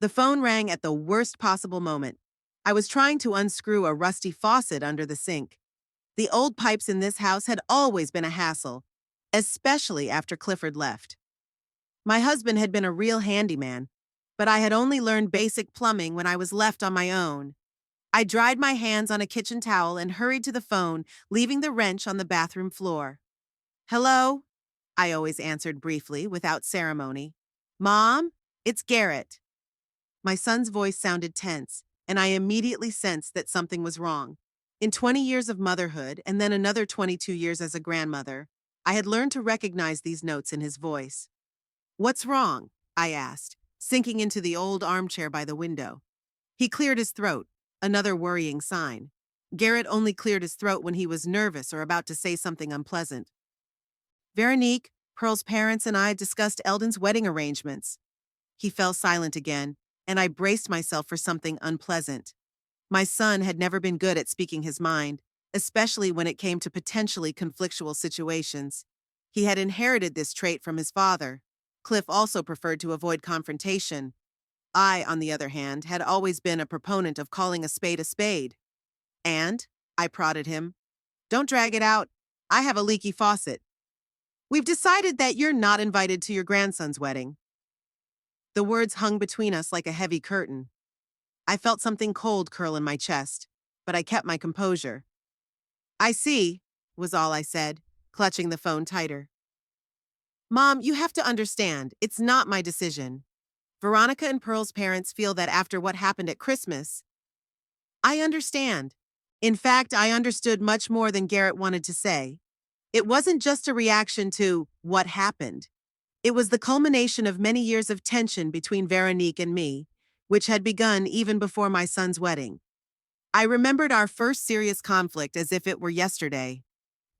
The phone rang at the worst possible moment. I was trying to unscrew a rusty faucet under the sink. The old pipes in this house had always been a hassle, especially after Clifford left. My husband had been a real handyman, but I had only learned basic plumbing when I was left on my own. I dried my hands on a kitchen towel and hurried to the phone, leaving the wrench on the bathroom floor. Hello? I always answered briefly, without ceremony. Mom? It's Garrett. My son's voice sounded tense, and I immediately sensed that something was wrong. In 20 years of motherhood, and then another 22 years as a grandmother, I had learned to recognize these notes in his voice. What's wrong? I asked, sinking into the old armchair by the window. He cleared his throat, another worrying sign. Garrett only cleared his throat when he was nervous or about to say something unpleasant. Veronique, Pearl's parents, and I discussed Eldon's wedding arrangements. He fell silent again, and I braced myself for something unpleasant. My son had never been good at speaking his mind, especially when it came to potentially conflictual situations. He had inherited this trait from his father. Cliff also preferred to avoid confrontation. I, on the other hand, had always been a proponent of calling a spade a spade. And, I prodded him, don't drag it out. I have a leaky faucet. We've decided that you're not invited to your grandson's wedding. The words hung between us like a heavy curtain. I felt something cold curl in my chest, but I kept my composure. I see, was all I said, clutching the phone tighter. Mom, you have to understand, it's not my decision. Veronica and Pearl's parents feel that after what happened at Christmas. I understand. In fact, I understood much more than Garrett wanted to say. It wasn't just a reaction to what happened. It was the culmination of many years of tension between Veronique and me, which had begun even before my son's wedding. I remembered our first serious conflict as if it were yesterday.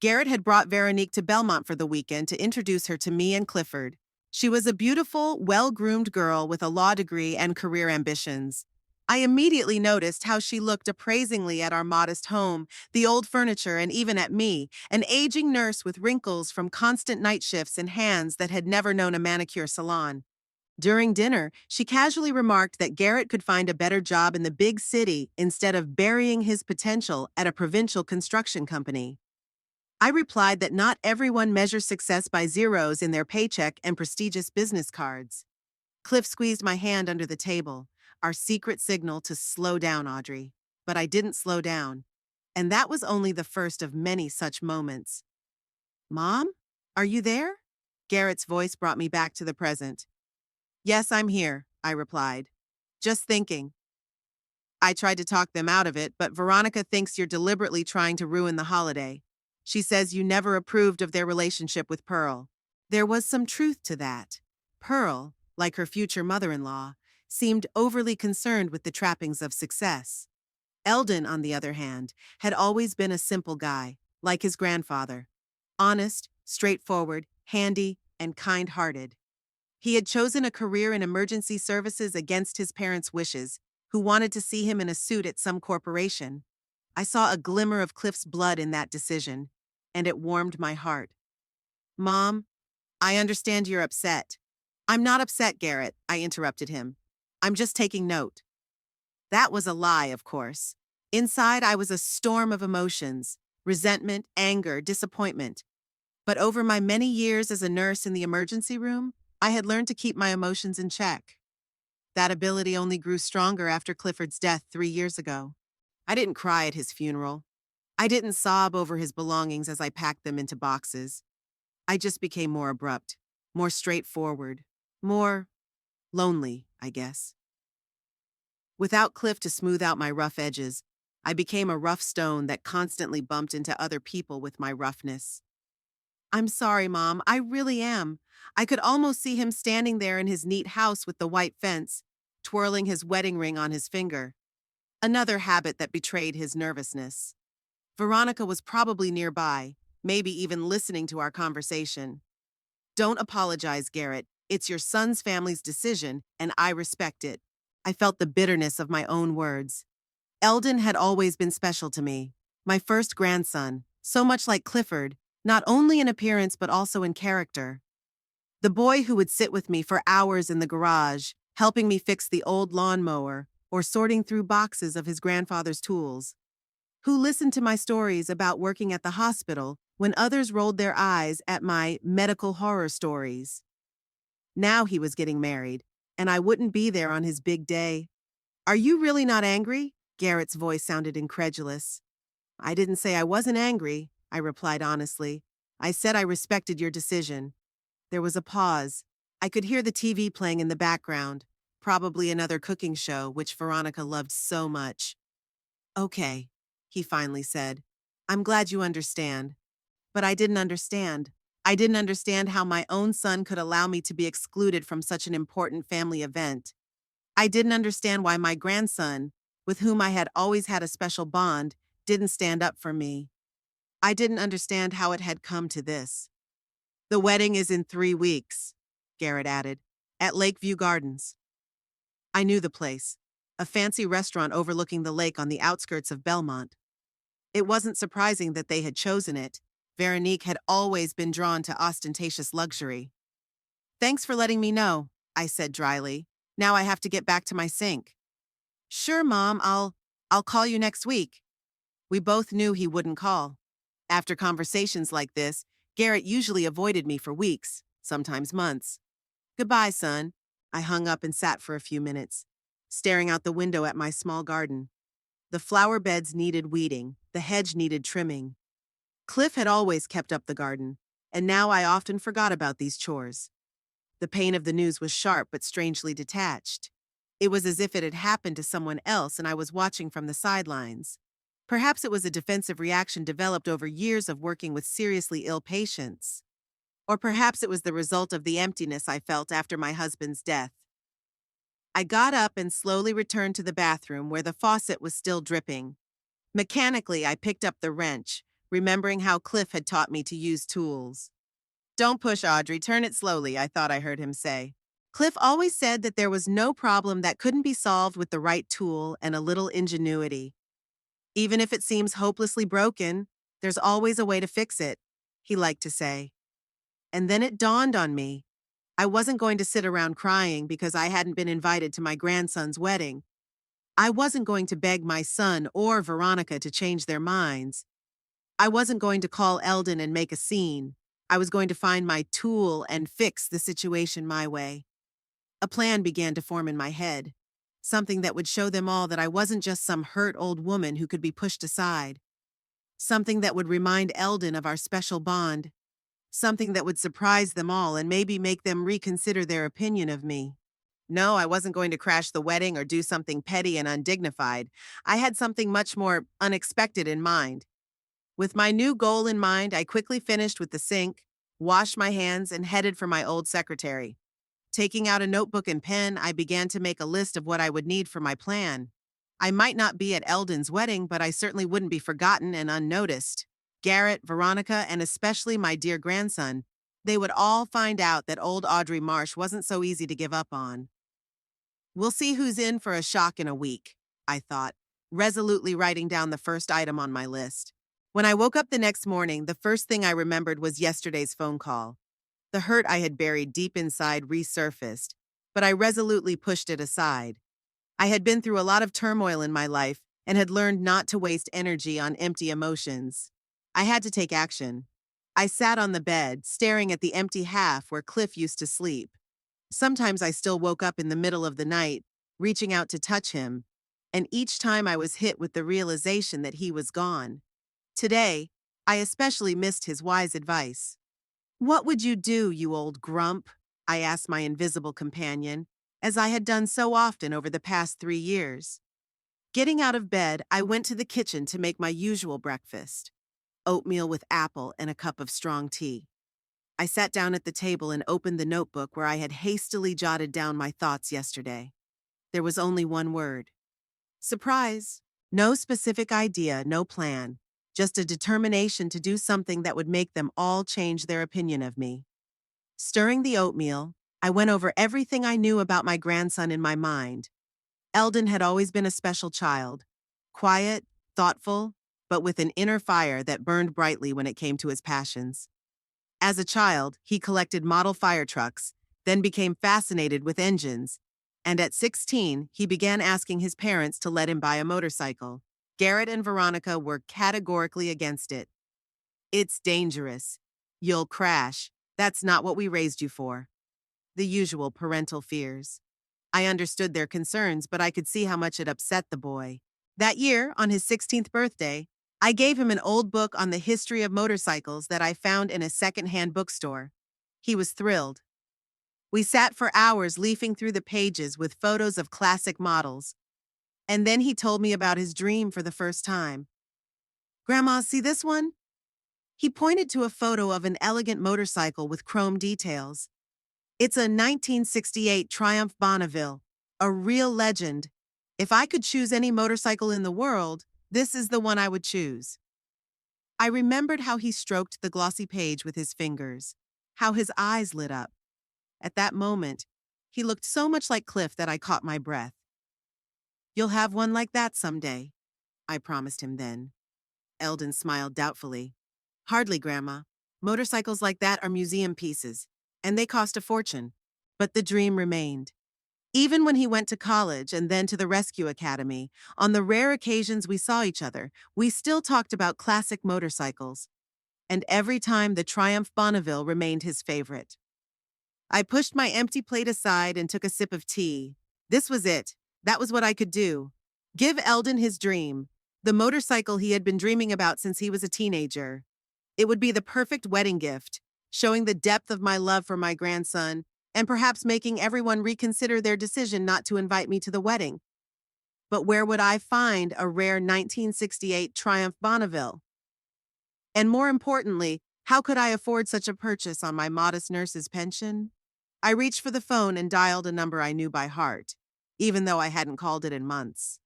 Garrett had brought Veronique to Belmont for the weekend to introduce her to me and Clifford. She was a beautiful, well-groomed girl with a law degree and career ambitions. I immediately noticed how she looked appraisingly at our modest home, the old furniture, and even at me, an aging nurse with wrinkles from constant night shifts and hands that had never known a manicure salon. During dinner, she casually remarked that Garrett could find a better job in the big city instead of burying his potential at a provincial construction company. I replied that not everyone measures success by zeros in their paycheck and prestigious business cards. Cliff squeezed my hand under the table, our secret signal to slow down, Audrey. But I didn't slow down. And that was only the first of many such moments. Mom? Are you there? Garrett's voice brought me back to the present. Yes, I'm here, I replied. Just thinking. I tried to talk them out of it, but Veronica thinks you're deliberately trying to ruin the holiday. She says you never approved of their relationship with Pearl. There was some truth to that. Pearl, like her future mother-in-law, seemed overly concerned with the trappings of success. Eldon, on the other hand, had always been a simple guy, like his grandfather. Honest, straightforward, handy, and kind-hearted. He had chosen a career in emergency services against his parents' wishes, who wanted to see him in a suit at some corporation. I saw a glimmer of Cliff's blood in that decision, and it warmed my heart. Mom, I understand you're upset. I'm not upset, Garrett, I interrupted him. I'm just taking note. That was a lie, of course. Inside, I was a storm of emotions, resentment, anger, disappointment. But over my many years as a nurse in the emergency room, I had learned to keep my emotions in check. That ability only grew stronger after Clifford's death 3 years ago. I didn't cry at his funeral. I didn't sob over his belongings as I packed them into boxes. I just became more abrupt, more straightforward, more lonely, I guess. Without Cliff to smooth out my rough edges, I became a rough stone that constantly bumped into other people with my roughness. I'm sorry, Mom, I really am. I could almost see him standing there in his neat house with the white fence, twirling his wedding ring on his finger. Another habit that betrayed his nervousness. Veronica was probably nearby, maybe even listening to our conversation. Don't apologize, Garrett. It's your son's family's decision, and I respect it. I felt the bitterness of my own words. Eldon had always been special to me. My first grandson, so much like Clifford, not only in appearance but also in character. The boy who would sit with me for hours in the garage, helping me fix the old lawnmower or sorting through boxes of his grandfather's tools, who listened to my stories about working at the hospital when others rolled their eyes at my medical horror stories. Now he was getting married, and I wouldn't be there on his big day. Are you really not angry? Garrett's voice sounded incredulous. I didn't say I wasn't angry, I replied honestly. I said I respected your decision. There was a pause. I could hear the TV playing in the background, probably another cooking show, which Veronica loved so much. Okay, he finally said. I'm glad you understand. But I didn't understand. I didn't understand how my own son could allow me to be excluded from such an important family event. I didn't understand why my grandson, with whom I had always had a special bond, didn't stand up for me. I didn't understand how it had come to this. The wedding is in 3 weeks, Garrett added, at Lakeview Gardens. I knew the place, a fancy restaurant overlooking the lake on the outskirts of Belmont. It wasn't surprising that they had chosen it. Veronique had always been drawn to ostentatious luxury. Thanks for letting me know, I said dryly. Now I have to get back to my sink. Sure, Mom, I'll call you next week. We both knew he wouldn't call. After conversations like this, Garrett usually avoided me for weeks, sometimes months. Goodbye, son. I hung up and sat for a few minutes, staring out the window at my small garden. The flower beds needed weeding, the hedge needed trimming. Cliff had always kept up the garden, and now I often forgot about these chores. The pain of the news was sharp but strangely detached. It was as if it had happened to someone else and I was watching from the sidelines. Perhaps it was a defensive reaction developed over years of working with seriously ill patients. Or perhaps it was the result of the emptiness I felt after my husband's death. I got up and slowly returned to the bathroom where the faucet was still dripping. Mechanically, I picked up the wrench, remembering how Cliff had taught me to use tools. Don't push, Audrey, turn it slowly, I thought I heard him say. Cliff always said that there was no problem that couldn't be solved with the right tool and a little ingenuity. Even if it seems hopelessly broken, there's always a way to fix it, he liked to say. And then it dawned on me. I wasn't going to sit around crying because I hadn't been invited to my grandson's wedding. I wasn't going to beg my son or Veronica to change their minds. I wasn't going to call Eldon and make a scene. I was going to find my tool and fix the situation my way. A plan began to form in my head, something that would show them all that I wasn't just some hurt old woman who could be pushed aside. Something that would remind Eldon of our special bond. Something that would surprise them all and maybe make them reconsider their opinion of me. No, I wasn't going to crash the wedding or do something petty and undignified. I had something much more unexpected in mind. With my new goal in mind, I quickly finished with the sink, washed my hands, and headed for my old secretary. Taking out a notebook and pen, I began to make a list of what I would need for my plan. I might not be at Eldon's wedding, but I certainly wouldn't be forgotten and unnoticed. Garrett, Veronica, and especially my dear grandson, they would all find out that old Audrey Marsh wasn't so easy to give up on. We'll see who's in for a shock in a week, I thought, resolutely writing down the first item on my list. When I woke up the next morning, the first thing I remembered was yesterday's phone call. The hurt I had buried deep inside resurfaced, but I resolutely pushed it aside. I had been through a lot of turmoil in my life and had learned not to waste energy on empty emotions. I had to take action. I sat on the bed, staring at the empty half where Cliff used to sleep. Sometimes I still woke up in the middle of the night, reaching out to touch him, and each time I was hit with the realization that he was gone. Today, I especially missed his wise advice. What would you do, you old grump? I asked my invisible companion, as I had done so often over the past 3 years. Getting out of bed, I went to the kitchen to make my usual breakfast: oatmeal with apple and a cup of strong tea. I sat down at the table and opened the notebook where I had hastily jotted down my thoughts yesterday. There was only one word. Surprise. No specific idea, no plan. Just a determination to do something that would make them all change their opinion of me. Stirring the oatmeal, I went over everything I knew about my grandson in my mind. Eldon had always been a special child. Quiet, thoughtful, but with an inner fire that burned brightly when it came to his passions. As a child, he collected model fire trucks, then became fascinated with engines, And at 16, he began asking his parents to let him buy a motorcycle. Garrett and Veronica were categorically against it. It's dangerous. You'll crash. That's not what we raised you for. The usual parental fears. I understood their concerns, but I could see how much it upset the boy. That year, on his 16th birthday, I gave him an old book on the history of motorcycles that I found in a second-hand bookstore. He was thrilled. We sat for hours leafing through the pages with photos of classic models. And then he told me about his dream for the first time. "Grandma, see this one?" He pointed to a photo of an elegant motorcycle with chrome details. "It's a 1968 Triumph Bonneville, a real legend. If I could choose any motorcycle in the world, this is the one I would choose." I remembered how he stroked the glossy page with his fingers, how his eyes lit up. At that moment, he looked so much like Cliff that I caught my breath. "You'll have one like that someday," I promised him then. Eldon smiled doubtfully. "Hardly, Grandma. Motorcycles like that are museum pieces, and they cost a fortune." But the dream remained. Even when he went to college and then to the rescue academy, on the rare occasions we saw each other, we still talked about classic motorcycles. And every time the Triumph Bonneville remained his favorite. I pushed my empty plate aside and took a sip of tea. This was it. That was what I could do. Give Eldon his dream, the motorcycle he had been dreaming about since he was a teenager. It would be the perfect wedding gift, showing the depth of my love for my grandson, and perhaps making everyone reconsider their decision not to invite me to the wedding. But where would I find a rare 1968 Triumph Bonneville? And more importantly, how could I afford such a purchase on my modest nurse's pension? I reached for the phone and dialed a number I knew by heart, even though I hadn't called it in months.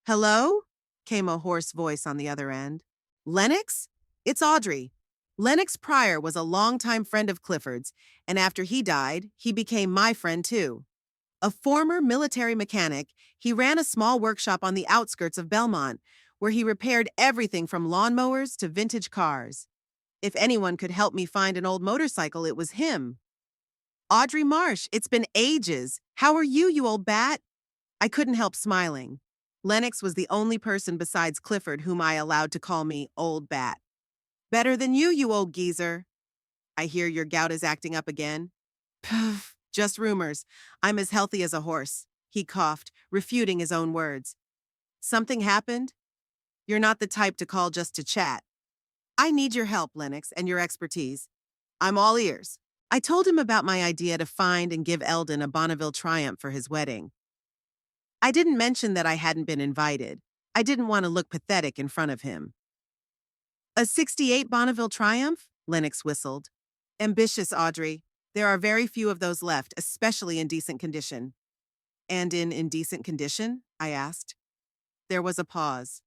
"Hello?" came a hoarse voice on the other end. "Lennox? It's Audrey." Lennox Pryor was a longtime friend of Clifford's, and after he died, he became my friend too. A former military mechanic, he ran a small workshop on the outskirts of Belmont, where he repaired everything from lawnmowers to vintage cars. If anyone could help me find an old motorcycle, it was him. "Audrey Marsh, it's been ages. How are you, you old bat?" I couldn't help smiling. Lennox was the only person besides Clifford whom I allowed to call me Old Bat. "Better than you old geezer." "I hear your gout is acting up again." "Pff, just rumors. I'm as healthy as a horse." He coughed, refuting his own words. "Something happened? You're not the type to call just to chat." "I need your help, Lennox, and your expertise." "I'm all ears." I told him about my idea to find and give Eldon a Bonneville Triumph for his wedding. I didn't mention that I hadn't been invited. I didn't want to look pathetic in front of him. "A 68 Bonneville Triumph?" Lennox whistled. "Ambitious, Audrey. There are very few of those left, especially in decent condition." "And in indecent condition?" I asked. There was a pause.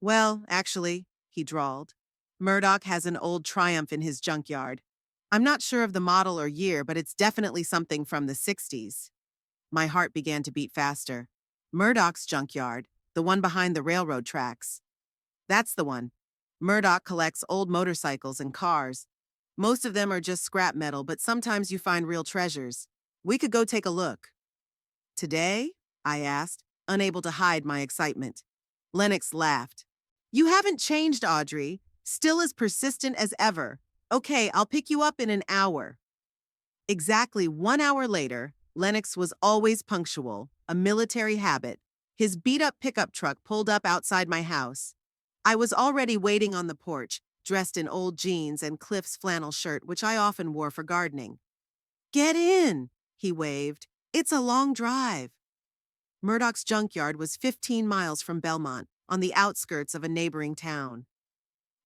"Well, actually," he drawled, "Murdoch has an old Triumph in his junkyard. I'm not sure of the model or year, but it's definitely something from the 60s. My heart began to beat faster. Murdoch's junkyard, the one behind the railroad tracks. That's the one. Murdoch collects old motorcycles and cars. Most of them are just scrap metal, but sometimes you find real treasures. We could go take a look." "Today?" I asked, unable to hide my excitement. Lennox laughed. "You haven't changed, Audrey. Still as persistent as ever. Okay, I'll pick you up in an hour." Exactly 1 hour later, Lennox was always punctual, a military habit. His beat-up pickup truck pulled up outside my house. I was already waiting on the porch, dressed in old jeans and Cliff's flannel shirt, which I often wore for gardening. "Get in," he waved. "It's a long drive." Murdoch's junkyard was 15 miles from Belmont, on the outskirts of a neighboring town.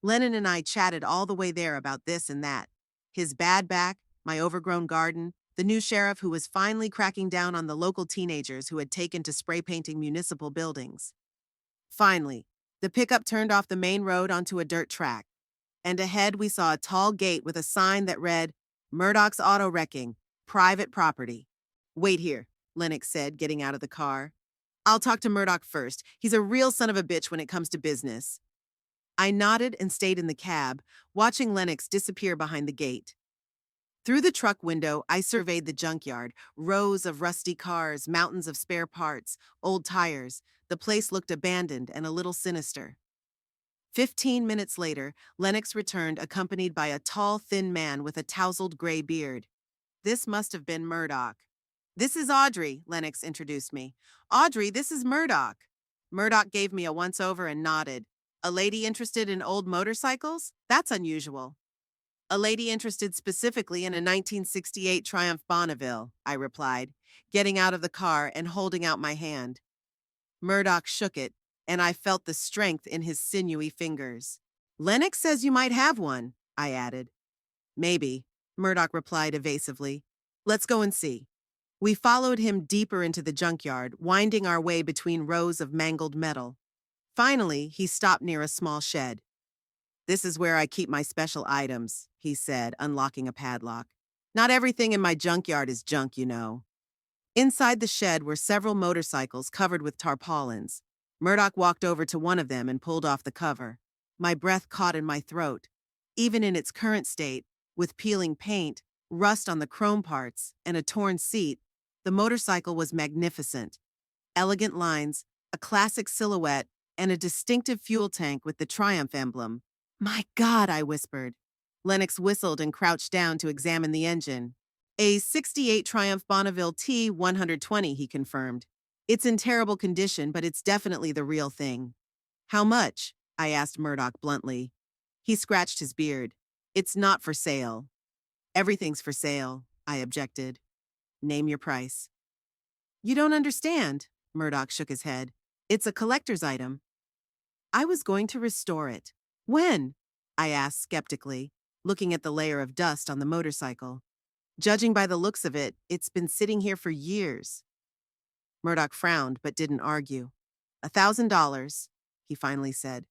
Lennon and I chatted all the way there about this and that. His bad back, my overgrown garden, the new sheriff who was finally cracking down on the local teenagers who had taken to spray painting municipal buildings. Finally, the pickup turned off the main road onto a dirt track, and ahead we saw a tall gate with a sign that read, "Murdoch's Auto Wrecking, Private Property." "Wait here," Lennox said, getting out of the car. "I'll talk to Murdoch first. He's a real son of a bitch when it comes to business." I nodded and stayed in the cab, watching Lennox disappear behind the gate. Through the truck window, I surveyed the junkyard, rows of rusty cars, mountains of spare parts, old tires. The place looked abandoned and a little sinister. 15 minutes later, Lennox returned accompanied by a tall, thin man with a tousled gray beard. This must have been Murdoch. "This is Audrey," Lennox introduced me. "Audrey, this is Murdoch." Murdoch gave me a once-over and nodded. "A lady interested in old motorcycles? That's unusual." "A lady interested specifically in a 1968 Triumph Bonneville," I replied, getting out of the car and holding out my hand. Murdoch shook it, and I felt the strength in his sinewy fingers. "Lennox says you might have one," I added. "Maybe," Murdoch replied evasively. "Let's go and see." We followed him deeper into the junkyard, winding our way between rows of mangled metal. Finally, he stopped near a small shed. "This is where I keep my special items," he said, unlocking a padlock. "Not everything in my junkyard is junk, you know." Inside the shed were several motorcycles covered with tarpaulins. Murdoch walked over to one of them and pulled off the cover. My breath caught in my throat. Even in its current state, with peeling paint, rust on the chrome parts, and a torn seat, the motorcycle was magnificent. Elegant lines, a classic silhouette, and a distinctive fuel tank with the Triumph emblem. "My God," I whispered. Lennox whistled and crouched down to examine the engine. "A '68 Triumph Bonneville T120, he confirmed. "It's in terrible condition, but it's definitely the real thing." "How much?" I asked Murdoch bluntly. He scratched his beard. "It's not for sale." "Everything's for sale," I objected. "Name your price." "You don't understand," Murdoch shook his head. "It's a collector's item." I was going to restore it. "When?" I asked skeptically, looking at the layer of dust on the motorcycle. "Judging by the looks of it, it's been sitting here for years." Murdoch frowned but didn't argue. $1,000, he finally said.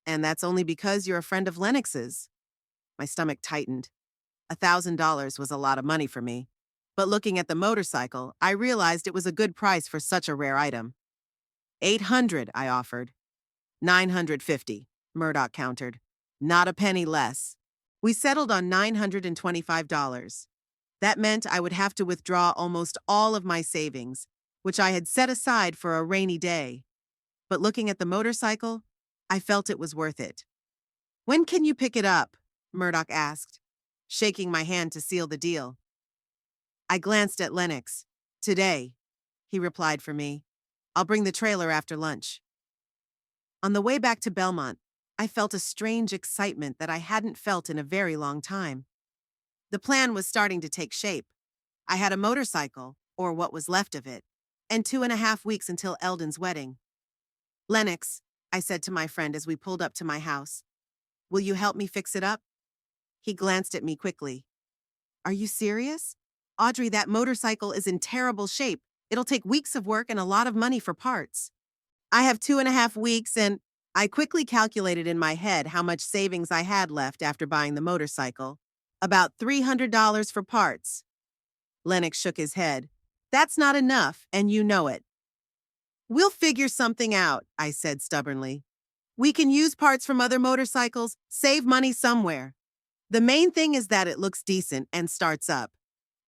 "And that's only because you're a friend of Lennox's." My stomach tightened. $1,000 was a lot of money for me. But looking at the motorcycle, I realized it was a good price for such a rare item. $800, I offered. $950, Murdoch countered. Not a penny less. We settled on $925. That meant I would have to withdraw almost all of my savings, which I had set aside for a rainy day. But looking at the motorcycle, I felt it was worth it. "When can you pick it up?" Murdoch asked, shaking my hand to seal the deal. I glanced at Lennox. "Today," he replied for me. "I'll bring the trailer after lunch." On the way back to Belmont, I felt a strange excitement that I hadn't felt in a very long time. The plan was starting to take shape. I had a motorcycle, or what was left of it, and 2.5 weeks until Eldon's wedding. "Lennox," I said to my friend as we pulled up to my house, "will you help me fix it up?" He glanced at me quickly. "Are you serious? Audrey, that motorcycle is in terrible shape. It'll take weeks of work and a lot of money for parts." "I have 2.5 weeks and—" I quickly calculated in my head how much savings I had left after buying the motorcycle. "About $300 for parts." Lennox shook his head. "That's not enough, and you know it." "We'll figure something out," I said stubbornly. "We can use parts from other motorcycles, save money somewhere. The main thing is that it looks decent and starts up."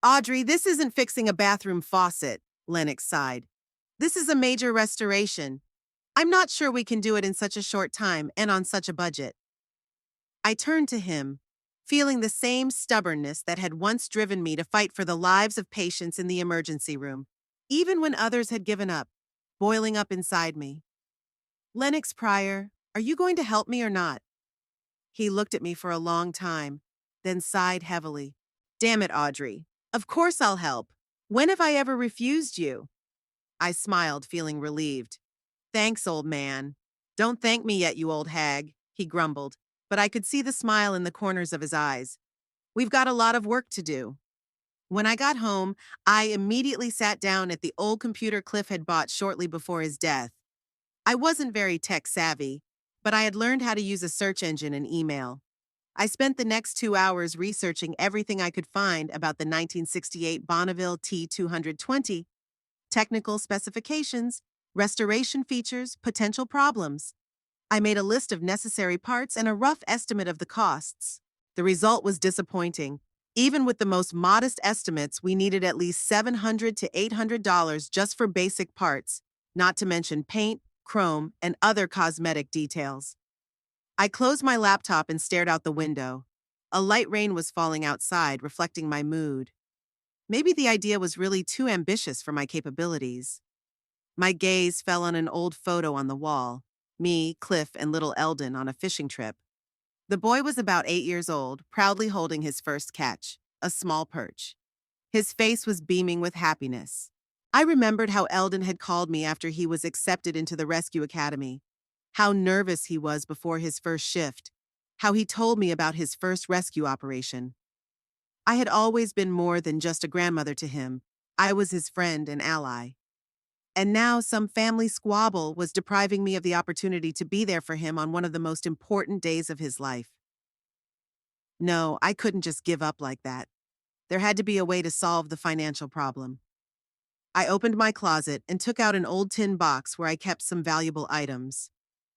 "Audrey, this isn't fixing a bathroom faucet," Lennox sighed. "This is a major restoration. I'm not sure we can do it in such a short time and on such a budget." I turned to him, feeling the same stubbornness that had once driven me to fight for the lives of patients in the emergency room, even when others had given up, boiling up inside me. "Lennox Pryor, are you going to help me or not?" He looked at me for a long time, then sighed heavily. "Damn it, Audrey. Of course I'll help. When have I ever refused you?" I smiled, feeling relieved. "Thanks, old man." "Don't thank me yet, you old hag," he grumbled, but I could see the smile in the corners of his eyes. "We've got a lot of work to do." When I got home, I immediately sat down at the old computer Cliff had bought shortly before his death. I wasn't very tech-savvy, but I had learned how to use a search engine and email. I spent the next 2 hours researching everything I could find about the 1968 Bonneville T220, technical specifications, restoration features, potential problems. I made a list of necessary parts and a rough estimate of the costs. The result was disappointing. Even with the most modest estimates, we needed at least $700 to $800 just for basic parts, not to mention paint, chrome, and other cosmetic details. I closed my laptop and stared out the window. A light rain was falling outside, reflecting my mood. Maybe the idea was really too ambitious for my capabilities. My gaze fell on an old photo on the wall, me, Cliff, and little Eldon on a fishing trip. The boy was about 8 years old, proudly holding his first catch, a small perch. His face was beaming with happiness. I remembered how Eldon had called me after he was accepted into the rescue academy, how nervous he was before his first shift, how he told me about his first rescue operation. I had always been more than just a grandmother to him. I was his friend and ally. And now some family squabble was depriving me of the opportunity to be there for him on one of the most important days of his life. No, I couldn't just give up like that. There had to be a way to solve the financial problem. I opened my closet and took out an old tin box where I kept some valuable items.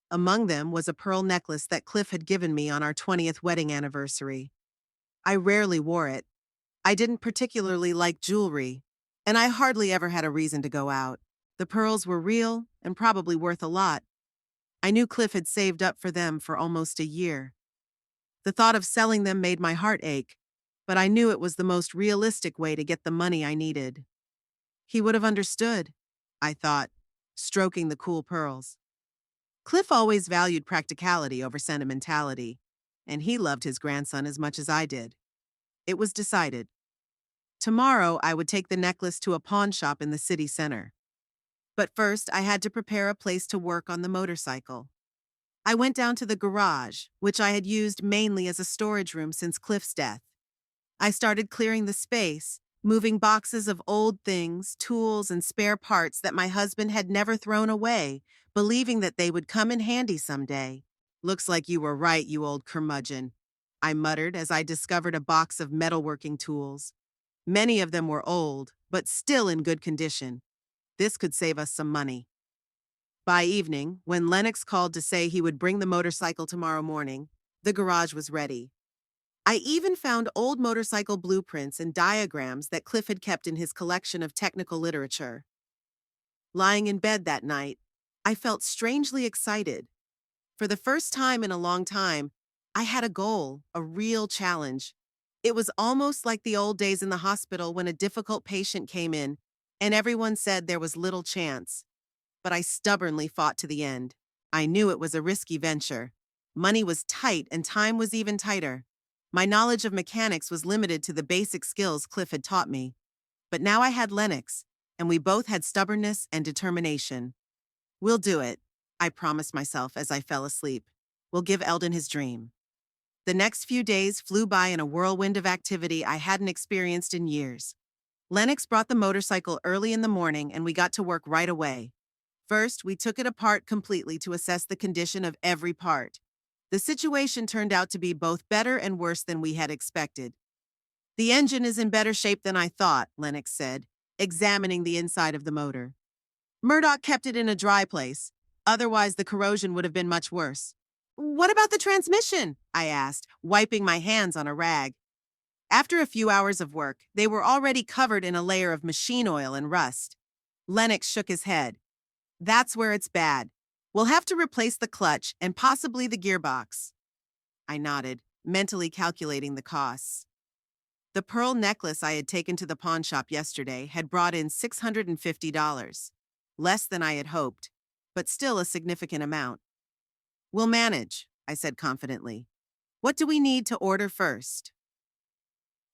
Among them was a pearl necklace that Cliff had given me on our 20th wedding anniversary. I rarely wore it. I didn't particularly like jewelry, and I hardly ever had a reason to go out. The pearls were real and probably worth a lot. I knew Cliff had saved up for them for almost a year. The thought of selling them made my heart ache, but I knew it was the most realistic way to get the money I needed. He would have understood, I thought, stroking the cool pearls. Cliff always valued practicality over sentimentality, and he loved his grandson as much as I did. It was decided. Tomorrow, I would take the necklace to a pawn shop in the city center. But first, I had to prepare a place to work on the motorcycle. I went down to the garage, which I had used mainly as a storage room since Cliff's death. I started clearing the space, moving boxes of old things, tools, and spare parts that my husband had never thrown away, believing that they would come in handy someday. "Looks like you were right, you old curmudgeon," I muttered as I discovered a box of metalworking tools. Many of them were old, but still in good condition. This could save us some money. By evening, when Lennox called to say he would bring the motorcycle tomorrow morning, the garage was ready. I even found old motorcycle blueprints and diagrams that Cliff had kept in his collection of technical literature. Lying in bed that night, I felt strangely excited. For the first time in a long time, I had a goal, a real challenge. It was almost like the old days in the hospital when a difficult patient came in, and everyone said there was little chance. But I stubbornly fought to the end. I knew it was a risky venture. Money was tight and time was even tighter. My knowledge of mechanics was limited to the basic skills Cliff had taught me. But now I had Lennox, and we both had stubbornness and determination. "We'll do it," I promised myself as I fell asleep. "We'll give Eldon his dream." The next few days flew by in a whirlwind of activity I hadn't experienced in years. Lennox brought the motorcycle early in the morning and we got to work right away. First, we took it apart completely to assess the condition of every part. The situation turned out to be both better and worse than we had expected. "The engine is in better shape than I thought," Lennox said, examining the inside of the motor. "Murdoch kept it in a dry place. Otherwise, the corrosion would have been much worse." "What about the transmission?" I asked, wiping my hands on a rag. After a few hours of work, they were already covered in a layer of machine oil and rust. Lennox shook his head. "That's where it's bad. We'll have to replace the clutch and possibly the gearbox." I nodded, mentally calculating the costs. The pearl necklace I had taken to the pawn shop yesterday had brought in $650. Less than I had hoped, but still a significant amount. "We'll manage," I said confidently. "What do we need to order first?"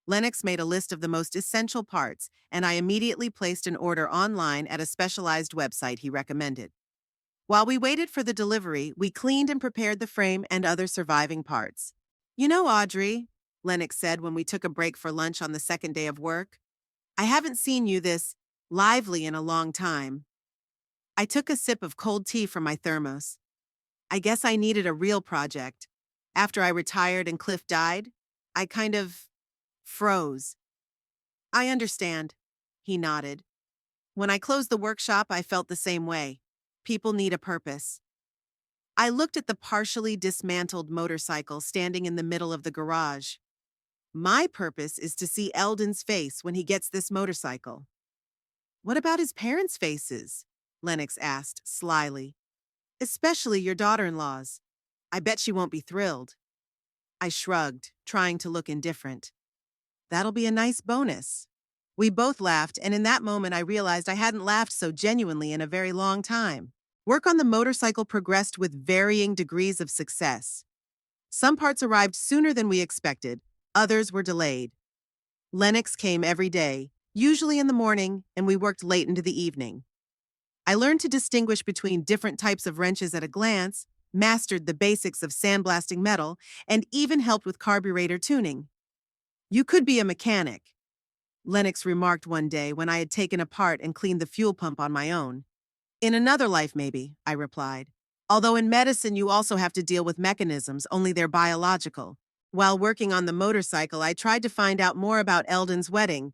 Lennox made a list of the most essential parts, and I immediately placed an order online at a specialized website he recommended. While we waited for the delivery, we cleaned and prepared the frame and other surviving parts. "You know, Audrey," Lennox said when we took a break for lunch on the second day of work, "I haven't seen you this lively in a long time." I took a sip of cold tea from my thermos. I guess I needed a real project. After I retired and Cliff died, I kind of froze. "I understand," he nodded. "When I closed the workshop, I felt the same way. People need a purpose." I looked at the partially dismantled motorcycle standing in the middle of the garage. My purpose is to see Eldon's face when he gets this motorcycle. What about his parents' faces? Lennox asked slyly. Especially your daughter-in-law's. I bet she won't be thrilled. I shrugged, trying to look indifferent. That'll be a nice bonus. We both laughed, and in that moment I realized I hadn't laughed so genuinely in a very long time. Work on the motorcycle progressed with varying degrees of success. Some parts arrived sooner than we expected, others were delayed. Lennox came every day, usually in the morning, and we worked late into the evening. I learned to distinguish between different types of wrenches at a glance, mastered the basics of sandblasting metal, and even helped with carburetor tuning. You could be a mechanic, Lennox remarked one day when I had taken apart and cleaned the fuel pump on my own. In another life, maybe, I replied. Although in medicine you also have to deal with mechanisms, only they're biological. While working on the motorcycle, I tried to find out more about Eldon's wedding.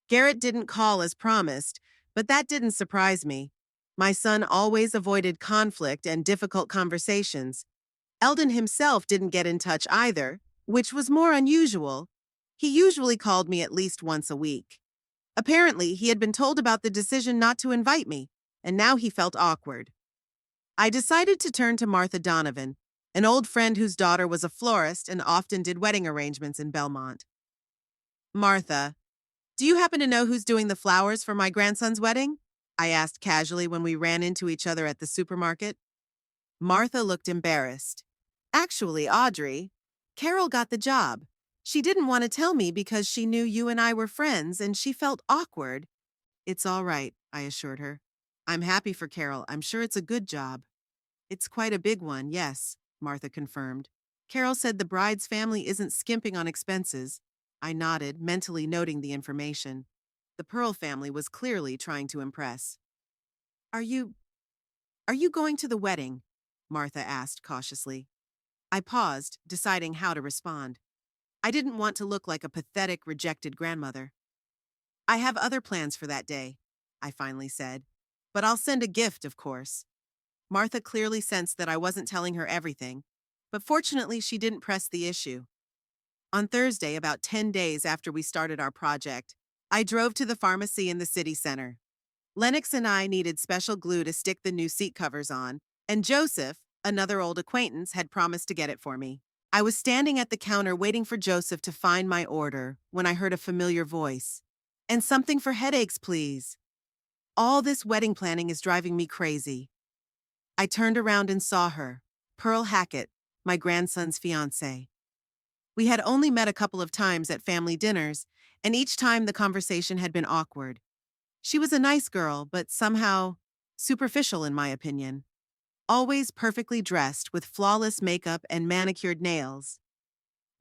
Garrett didn't call as promised, but that didn't surprise me. My son always avoided conflict and difficult conversations. Eldon himself didn't get in touch either, which was more unusual. He usually called me at least once a week. Apparently, he had been told about the decision not to invite me, and now he felt awkward. I decided to turn to Martha Donovan, an old friend whose daughter was a florist and often did wedding arrangements in Belmont. Martha, do you happen to know who's doing the flowers for my grandson's wedding? I asked casually when we ran into each other at the supermarket. Martha looked embarrassed. Actually, Audrey, Carol got the job. She didn't want to tell me because she knew you and I were friends and she felt awkward. It's all right, I assured her. I'm happy for Carol. I'm sure it's a good job. It's quite a big one, yes, Martha confirmed. Carol said the bride's family isn't skimping on expenses. I nodded, mentally noting the information. The Pearl family was clearly trying to impress. Are you going to the wedding? Martha asked cautiously. I paused, deciding how to respond. I didn't want to look like a pathetic, rejected grandmother. I have other plans for that day, I finally said. But I'll send a gift, of course. Martha clearly sensed that I wasn't telling her everything, but fortunately she didn't press the issue. On Thursday, about 10 days after we started our project, I drove to the pharmacy in the city center. Lennox and I needed special glue to stick the new seat covers on, and Joseph, another old acquaintance, had promised to get it for me. I was standing at the counter waiting for Joseph to find my order when I heard a familiar voice. And something for headaches, please. All this wedding planning is driving me crazy. I turned around and saw her, Pearl Hackett, my grandson's fiancée. We had only met a couple of times at family dinners, and each time the conversation had been awkward. She was a nice girl, but somehow superficial in my opinion. Always perfectly dressed with flawless makeup and manicured nails.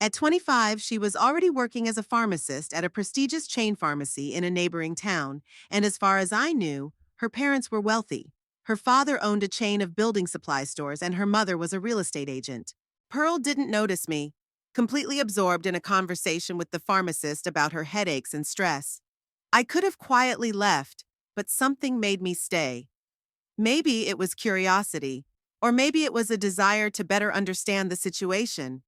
At 25, she was already working as a pharmacist at a prestigious chain pharmacy in a neighboring town, and as far as I knew, her parents were wealthy. Her father owned a chain of building supply stores and her mother was a real estate agent. Pearl didn't notice me, completely absorbed in a conversation with the pharmacist about her headaches and stress. I could have quietly left, but something made me stay. Maybe it was curiosity, or maybe it was a desire to better understand the situation.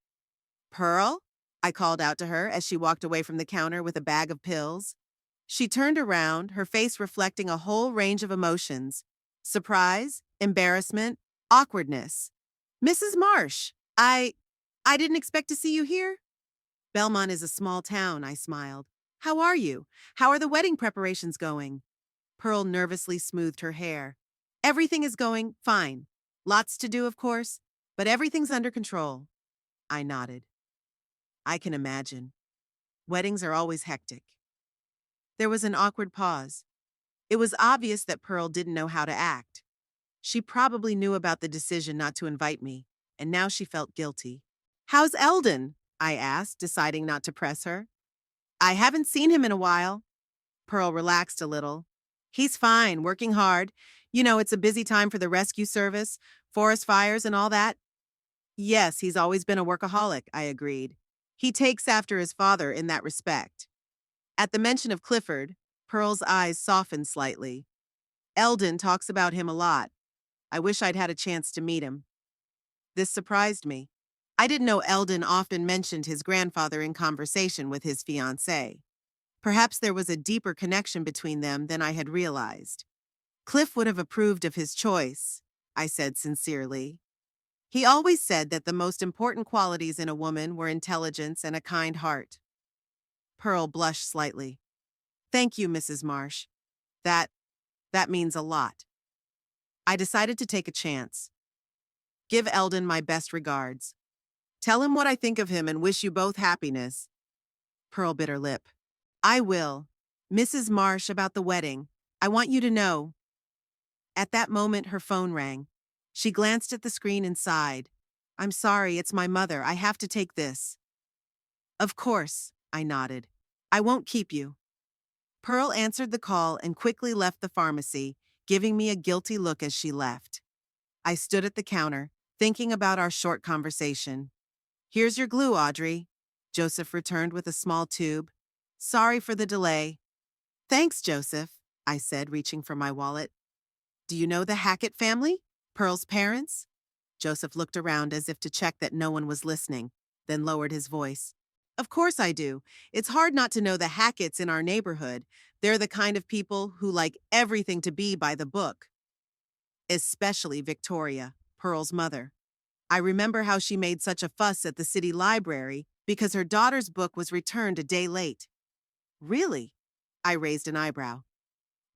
Pearl? I called out to her as she walked away from the counter with a bag of pills. She turned around, her face reflecting a whole range of emotions. Surprise, embarrassment, awkwardness. Mrs. Marsh, I didn't expect to see you here. Belmont is a small town, I smiled. How are you? How are the wedding preparations going? Pearl nervously smoothed her hair. Everything is going fine. Lots to do, of course, but everything's under control. I nodded. I can imagine. Weddings are always hectic. There was an awkward pause. It was obvious that Pearl didn't know how to act. She probably knew about the decision not to invite me, and now she felt guilty. How's Eldon? I asked, deciding not to press her. I haven't seen him in a while. Pearl relaxed a little. He's fine, working hard. You know, it's a busy time for the rescue service, forest fires and all that. Yes, he's always been a workaholic, I agreed. He takes after his father in that respect. At the mention of Clifford, Pearl's eyes softened slightly. Eldon talks about him a lot. I wish I'd had a chance to meet him. This surprised me. I didn't know Eldon often mentioned his grandfather in conversation with his fiancée. Perhaps there was a deeper connection between them than I had realized. Cliff would have approved of his choice, I said sincerely. He always said that the most important qualities in a woman were intelligence and a kind heart. Pearl blushed slightly. Thank you, Mrs. Marsh. That, that means a lot. I decided to take a chance. Give Eldon my best regards. Tell him what I think of him and wish you both happiness. Pearl bit her lip. I will. Mrs. Marsh, about the wedding. I want you to know. At that moment, her phone rang. She glanced at the screen and sighed. I'm sorry, it's my mother. I have to take this. Of course, I nodded. I won't keep you. Pearl answered the call and quickly left the pharmacy, giving me a guilty look as she left. I stood at the counter, thinking about our short conversation. Here's your glue, Audrey. Joseph returned with a small tube. Sorry for the delay. Thanks, Joseph, I said, reaching for my wallet. Do you know the Hackett family? Pearl's parents? Joseph looked around as if to check that no one was listening, then lowered his voice. Of course I do. It's hard not to know the Hacketts in our neighborhood. They're the kind of people who like everything to be by the book. Especially Victoria, Pearl's mother. I remember how she made such a fuss at the city library because her daughter's book was returned a day late. Really? I raised an eyebrow.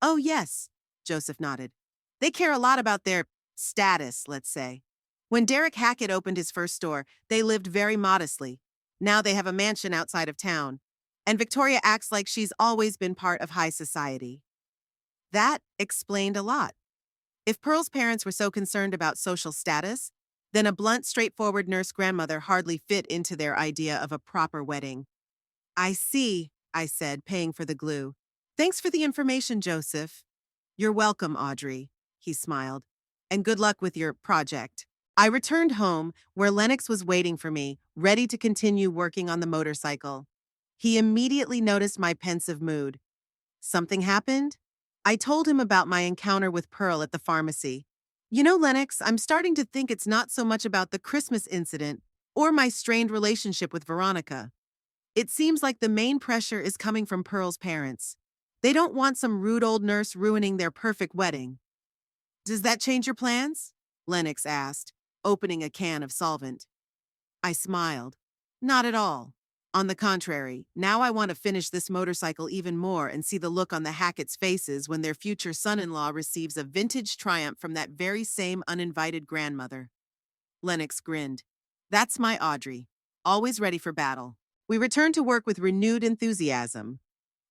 Oh, yes, Joseph nodded. They care a lot about their status, let's say. When Derek Hackett opened his first store, they lived very modestly. Now they have a mansion outside of town, and Victoria acts like she's always been part of high society. That explained a lot. If Pearl's parents were so concerned about social status, then a blunt, straightforward nurse grandmother hardly fit into their idea of a proper wedding. I see, I said, paying for the glue. Thanks for the information, Joseph. You're welcome, Audrey, he smiled. And good luck with your project. I returned home, where Lennox was waiting for me, ready to continue working on the motorcycle. He immediately noticed my pensive mood. Something happened? I told him about my encounter with Pearl at the pharmacy. You know, Lennox, I'm starting to think it's not so much about the Christmas incident or my strained relationship with Veronica. It seems like the main pressure is coming from Pearl's parents. They don't want some rude old nurse ruining their perfect wedding. Does that change your plans? Lennox asked, opening a can of solvent. I smiled. Not at all. On the contrary, now I want to finish this motorcycle even more and see the look on the Hackett's faces when their future son-in-law receives a vintage Triumph from that very same uninvited grandmother. Lennox grinned. That's my Audrey, always ready for battle. We returned to work with renewed enthusiasm.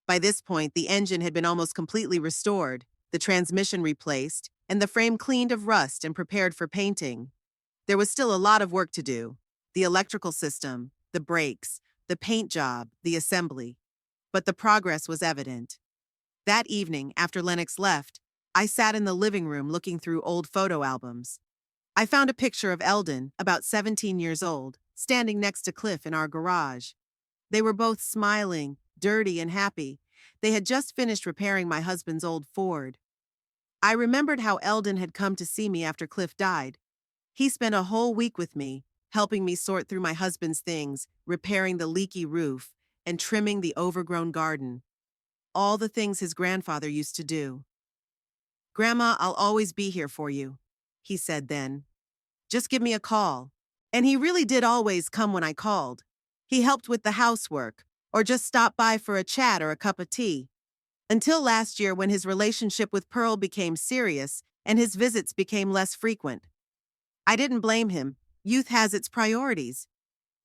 By this point, the engine had been almost completely restored, the transmission replaced, and the frame cleaned of rust and prepared for painting. There was still a lot of work to do. The electrical system, the brakes, the paint job, the assembly. But the progress was evident. That evening, after Lennox left, I sat in the living room looking through old photo albums. I found a picture of Eldon, about 17 years old, standing next to Cliff in our garage. They were both smiling, dirty and happy. They had just finished repairing my husband's old Ford. I remembered how Eldon had come to see me after Cliff died. He spent a whole week with me, helping me sort through my husband's things, repairing the leaky roof, and trimming the overgrown garden. All the things his grandfather used to do. Grandma, I'll always be here for you, he said then. Just give me a call. And he really did always come when I called. He helped with the housework, or just stopped by for a chat or a cup of tea. Until last year when his relationship with Pearl became serious and his visits became less frequent. I didn't blame him. Youth has its priorities.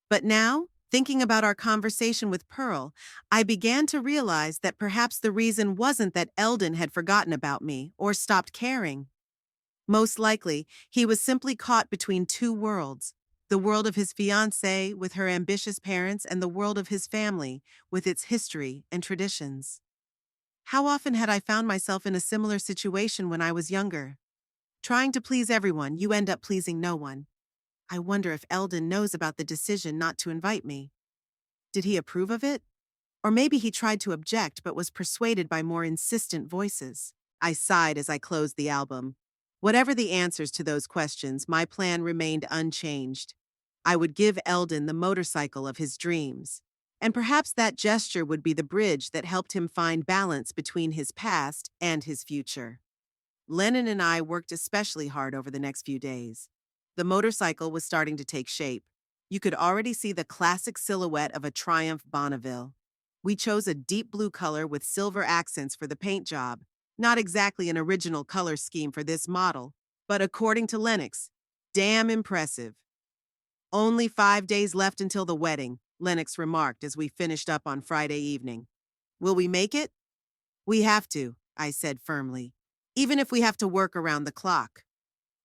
But now, thinking about our conversation with Pearl, I began to realize that perhaps the reason wasn't that Eldon had forgotten about me or stopped caring. Most likely, he was simply caught between two worlds, the world of his fiancée with her ambitious parents and the world of his family with its history and traditions. How often had I found myself in a similar situation when I was younger? Trying to please everyone, you end up pleasing no one. I wonder if Eldon knows about the decision not to invite me. Did he approve of it? Or maybe he tried to object but was persuaded by more insistent voices. I sighed as I closed the album. Whatever the answers to those questions, my plan remained unchanged. I would give Eldon the motorcycle of his dreams. And perhaps that gesture would be the bridge that helped him find balance between his past and his future. Lennon and I worked especially hard over the next few days. The motorcycle was starting to take shape. You could already see the classic silhouette of a Triumph Bonneville. We chose a deep blue color with silver accents for the paint job. Not exactly an original color scheme for this model, but according to Lennox, damn impressive. Only 5 days left until the wedding, Lennox remarked as we finished up on Friday evening. Will we make it? We have to, I said firmly, even if we have to work around the clock.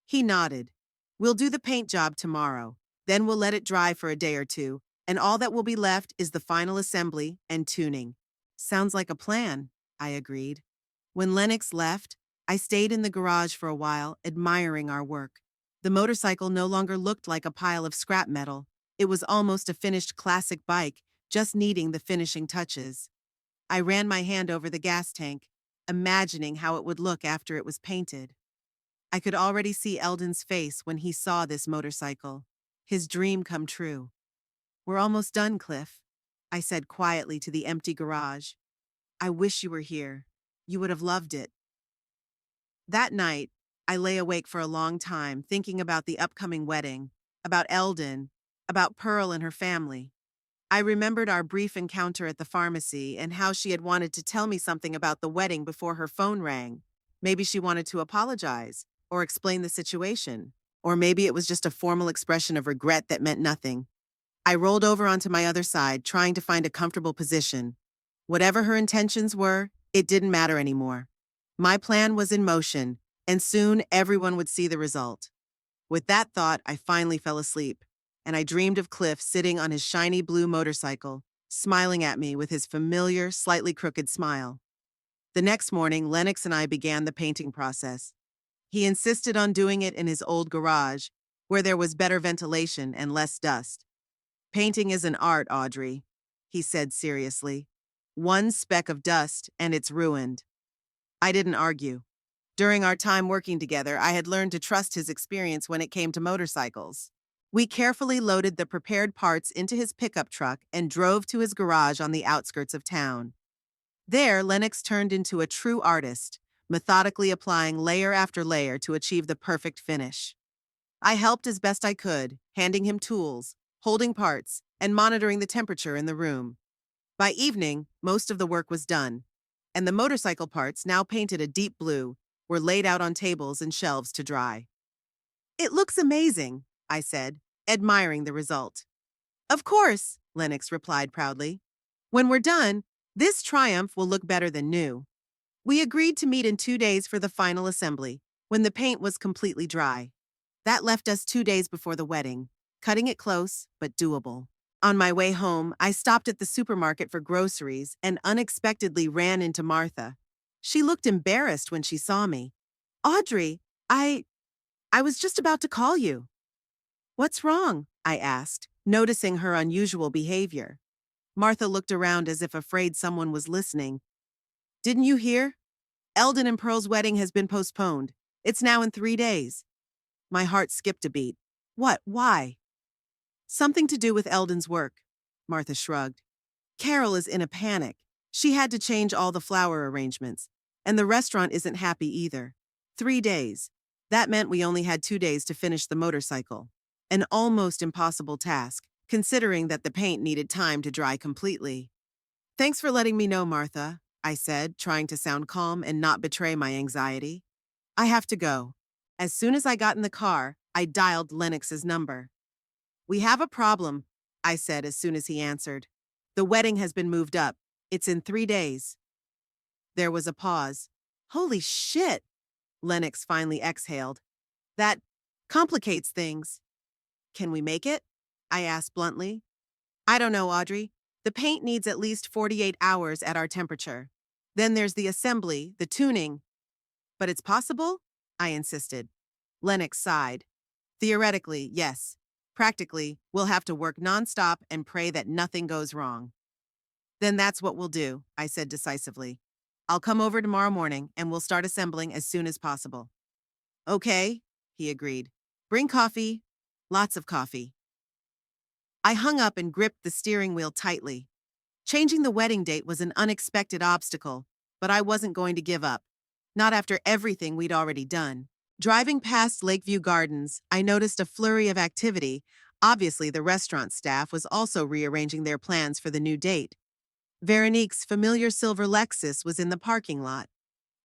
He nodded. We'll do the paint job tomorrow, then we'll let it dry for a day or two, and all that will be left is the final assembly and tuning. Sounds like a plan, I agreed. When Lennox left, I stayed in the garage for a while, admiring our work. The motorcycle no longer looked like a pile of scrap metal. It was almost a finished classic bike, just needing the finishing touches. I ran my hand over the gas tank, imagining how it would look after it was painted. I could already see Eldon's face when he saw this motorcycle. His dream come true. We're almost done, Cliff, I said quietly to the empty garage. I wish you were here. You would have loved it. That night, I lay awake for a long time thinking about the upcoming wedding, about Eldon, about Pearl and her family. I remembered our brief encounter at the pharmacy and how she had wanted to tell me something about the wedding before her phone rang. Maybe she wanted to apologize or explain the situation, or maybe it was just a formal expression of regret that meant nothing. I rolled over onto my other side, trying to find a comfortable position. Whatever her intentions were, it didn't matter anymore. My plan was in motion, and soon everyone would see the result. With that thought, I finally fell asleep, and I dreamed of Cliff sitting on his shiny blue motorcycle, smiling at me with his familiar, slightly crooked smile. The next morning, Lennox and I began the painting process. He insisted on doing it in his old garage, where there was better ventilation and less dust. Painting is an art, Audrey, he said seriously. One speck of dust, and it's ruined. I didn't argue. During our time working together, I had learned to trust his experience when it came to motorcycles. We carefully loaded the prepared parts into his pickup truck and drove to his garage on the outskirts of town. There, Lennox turned into a true artist, methodically applying layer after layer to achieve the perfect finish. I helped as best I could, handing him tools, holding parts, and monitoring the temperature in the room. By evening, most of the work was done, and the motorcycle parts, now painted a deep blue, were laid out on tables and shelves to dry. It looks amazing, I said, admiring the result. Of course, Lennox replied proudly. When we're done, this Triumph will look better than new. We agreed to meet in 2 days for the final assembly, when the paint was completely dry. That left us 2 days before the wedding, cutting it close, but doable. On my way home, I stopped at the supermarket for groceries and unexpectedly ran into Martha. She looked embarrassed when she saw me. Audrey, I was just about to call you. What's wrong? I asked, noticing her unusual behavior. Martha looked around as if afraid someone was listening. Didn't you hear? Eldon and Pearl's wedding has been postponed. It's now in 3 days. My heart skipped a beat. What? Why? Something to do with Eldon's work, Martha shrugged. Carol is in a panic. She had to change all the flower arrangements, and the restaurant isn't happy either. 3 days. That meant we only had 2 days to finish the motorcycle. An almost impossible task, considering that the paint needed time to dry completely. Thanks for letting me know, Martha, I said, trying to sound calm and not betray my anxiety. I have to go. As soon as I got in the car, I dialed Lennox's number. We have a problem, I said as soon as he answered. The wedding has been moved up. It's in 3 days. There was a pause. Holy shit, Lennox finally exhaled. That complicates things. Can we make it? I asked bluntly. I don't know, Audrey. The paint needs at least 48 hours at our temperature. Then there's the assembly, the tuning. But it's possible? I insisted. Lennox sighed. Theoretically, yes. Practically, we'll have to work nonstop and pray that nothing goes wrong. Then that's what we'll do, I said decisively. I'll come over tomorrow morning and we'll start assembling as soon as possible. Okay, he agreed. Bring coffee. Lots of coffee. I hung up and gripped the steering wheel tightly. Changing the wedding date was an unexpected obstacle, but I wasn't going to give up. Not after everything we'd already done. Driving past Lakeview Gardens, I noticed a flurry of activity. Obviously, the restaurant staff was also rearranging their plans for the new date. Veronique's familiar silver Lexus was in the parking lot.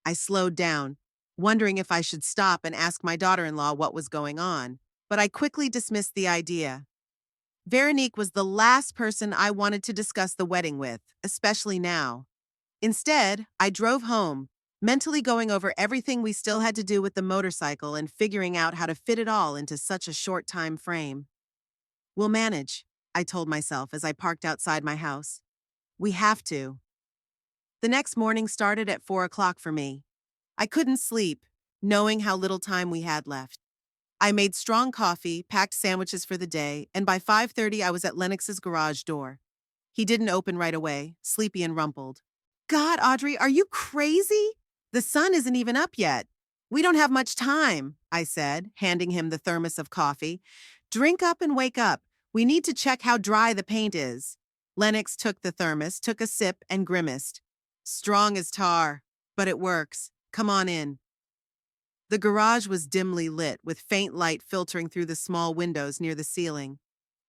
I slowed down, wondering if I should stop and ask my daughter-in-law what was going on, but I quickly dismissed the idea. Veronique was the last person I wanted to discuss the wedding with, especially now. Instead, I drove home, mentally going over everything we still had to do with the motorcycle and figuring out how to fit it all into such a short time frame. We'll manage, I told myself as I parked outside my house. We have to. The next morning started at 4 o'clock for me. I couldn't sleep, knowing how little time we had left. I made strong coffee, packed sandwiches for the day, and by 5:30 I was at Lennox's garage door. He didn't open right away, sleepy and rumpled. God, Audrey, are you crazy? The sun isn't even up yet. We don't have much time, I said, handing him the thermos of coffee. Drink up and wake up. We need to check how dry the paint is. Lennox took the thermos, took a sip, and grimaced. Strong as tar, but it works. Come on in. The garage was dimly lit, with faint light filtering through the small windows near the ceiling.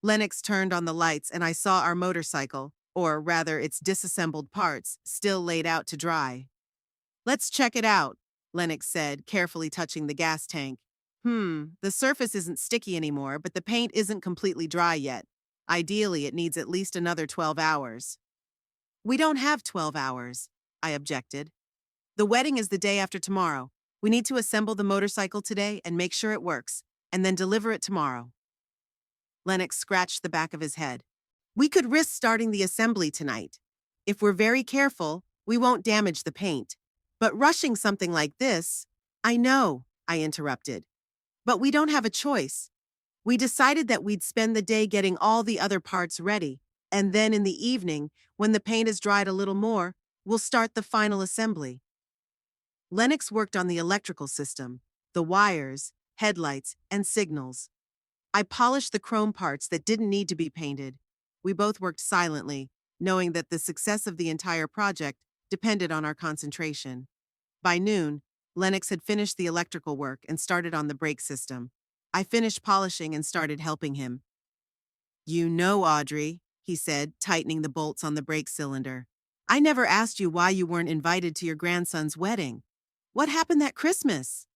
Lennox turned on the lights and I saw our motorcycle, or rather its disassembled parts, still laid out to dry. Let's check it out, Lennox said, carefully touching the gas tank. The surface isn't sticky anymore, but the paint isn't completely dry yet. Ideally, it needs at least another 12 hours. We don't have 12 hours, I objected. The wedding is the day after tomorrow. We need to assemble the motorcycle today and make sure it works, and then deliver it tomorrow. Lennox scratched the back of his head. We could risk starting the assembly tonight. If we're very careful, we won't damage the paint. But rushing something like this, I know, I interrupted. But we don't have a choice. We decided that we'd spend the day getting all the other parts ready, and then in the evening, when the paint has dried a little more, we'll start the final assembly. Lennox worked on the electrical system, the wires, headlights, and signals. I polished the chrome parts that didn't need to be painted. We both worked silently, knowing that the success of the entire project depended on our concentration. By noon, Lennox had finished the electrical work and started on the brake system. I finished polishing and started helping him. You know, Audrey, he said, tightening the bolts on the brake cylinder. I never asked you why you weren't invited to your grandson's wedding. What happened that Christmas?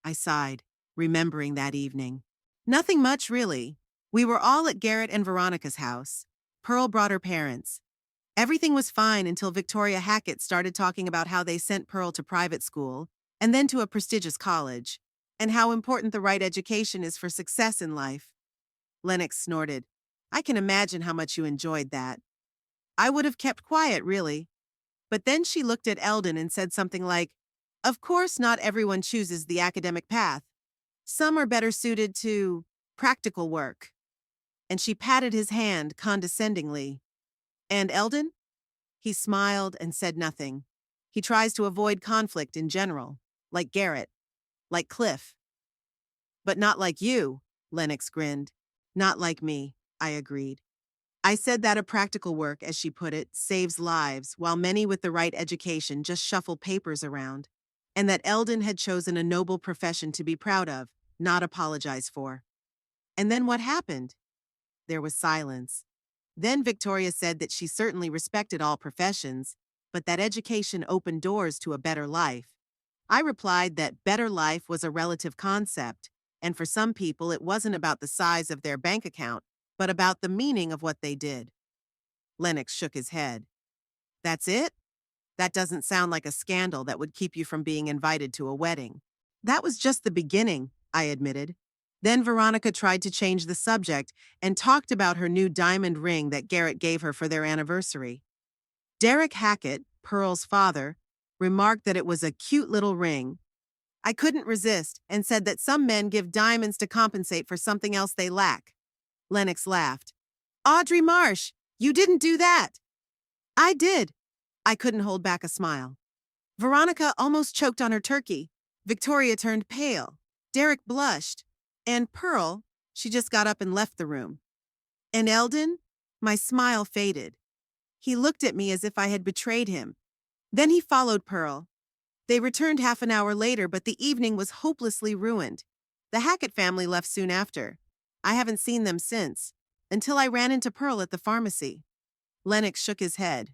I sighed, remembering that evening. Nothing much, really. We were all at Garrett and Veronica's house. Pearl brought her parents. Everything was fine until Victoria Hackett started talking about how they sent Pearl to private school, and then to a prestigious college, and how important the right education is for success in life. Lennox snorted. I can imagine how much you enjoyed that. I would have kept quiet, really. But then she looked at Eldon and said something like, Of course not everyone chooses the academic path. Some are better suited to practical work. And she patted his hand condescendingly. And Eldon? He smiled and said nothing. He tries to avoid conflict in general, like Garrett, like Cliff. But not like you, Lennox grinned. Not like me, I agreed. I said that a practical work, as she put it, saves lives, while many with the right education just shuffle papers around, and that Eldon had chosen a noble profession to be proud of, not apologize for. And then what happened? There was silence. Then Victoria said that she certainly respected all professions, but that education opened doors to a better life. I replied that better life was a relative concept, and for some people it wasn't about the size of their bank account, but about the meaning of what they did. Lennox shook his head. That's it? That doesn't sound like a scandal that would keep you from being invited to a wedding. That was just the beginning, I admitted. Then Veronica tried to change the subject and talked about her new diamond ring that Garrett gave her for their anniversary. Derek Hackett, Pearl's father, remarked that it was a cute little ring. I couldn't resist and said that some men give diamonds to compensate for something else they lack. Lennox laughed. Audrey Marsh, you didn't do that. I did. I couldn't hold back a smile. Veronica almost choked on her turkey. Victoria turned pale. Derek blushed. And Pearl, she just got up and left the room. And Eldon? My smile faded. He looked at me as if I had betrayed him. Then he followed Pearl. They returned half an hour later, but the evening was hopelessly ruined. The Hackett family left soon after. I haven't seen them since, until I ran into Pearl at the pharmacy. Lennox shook his head.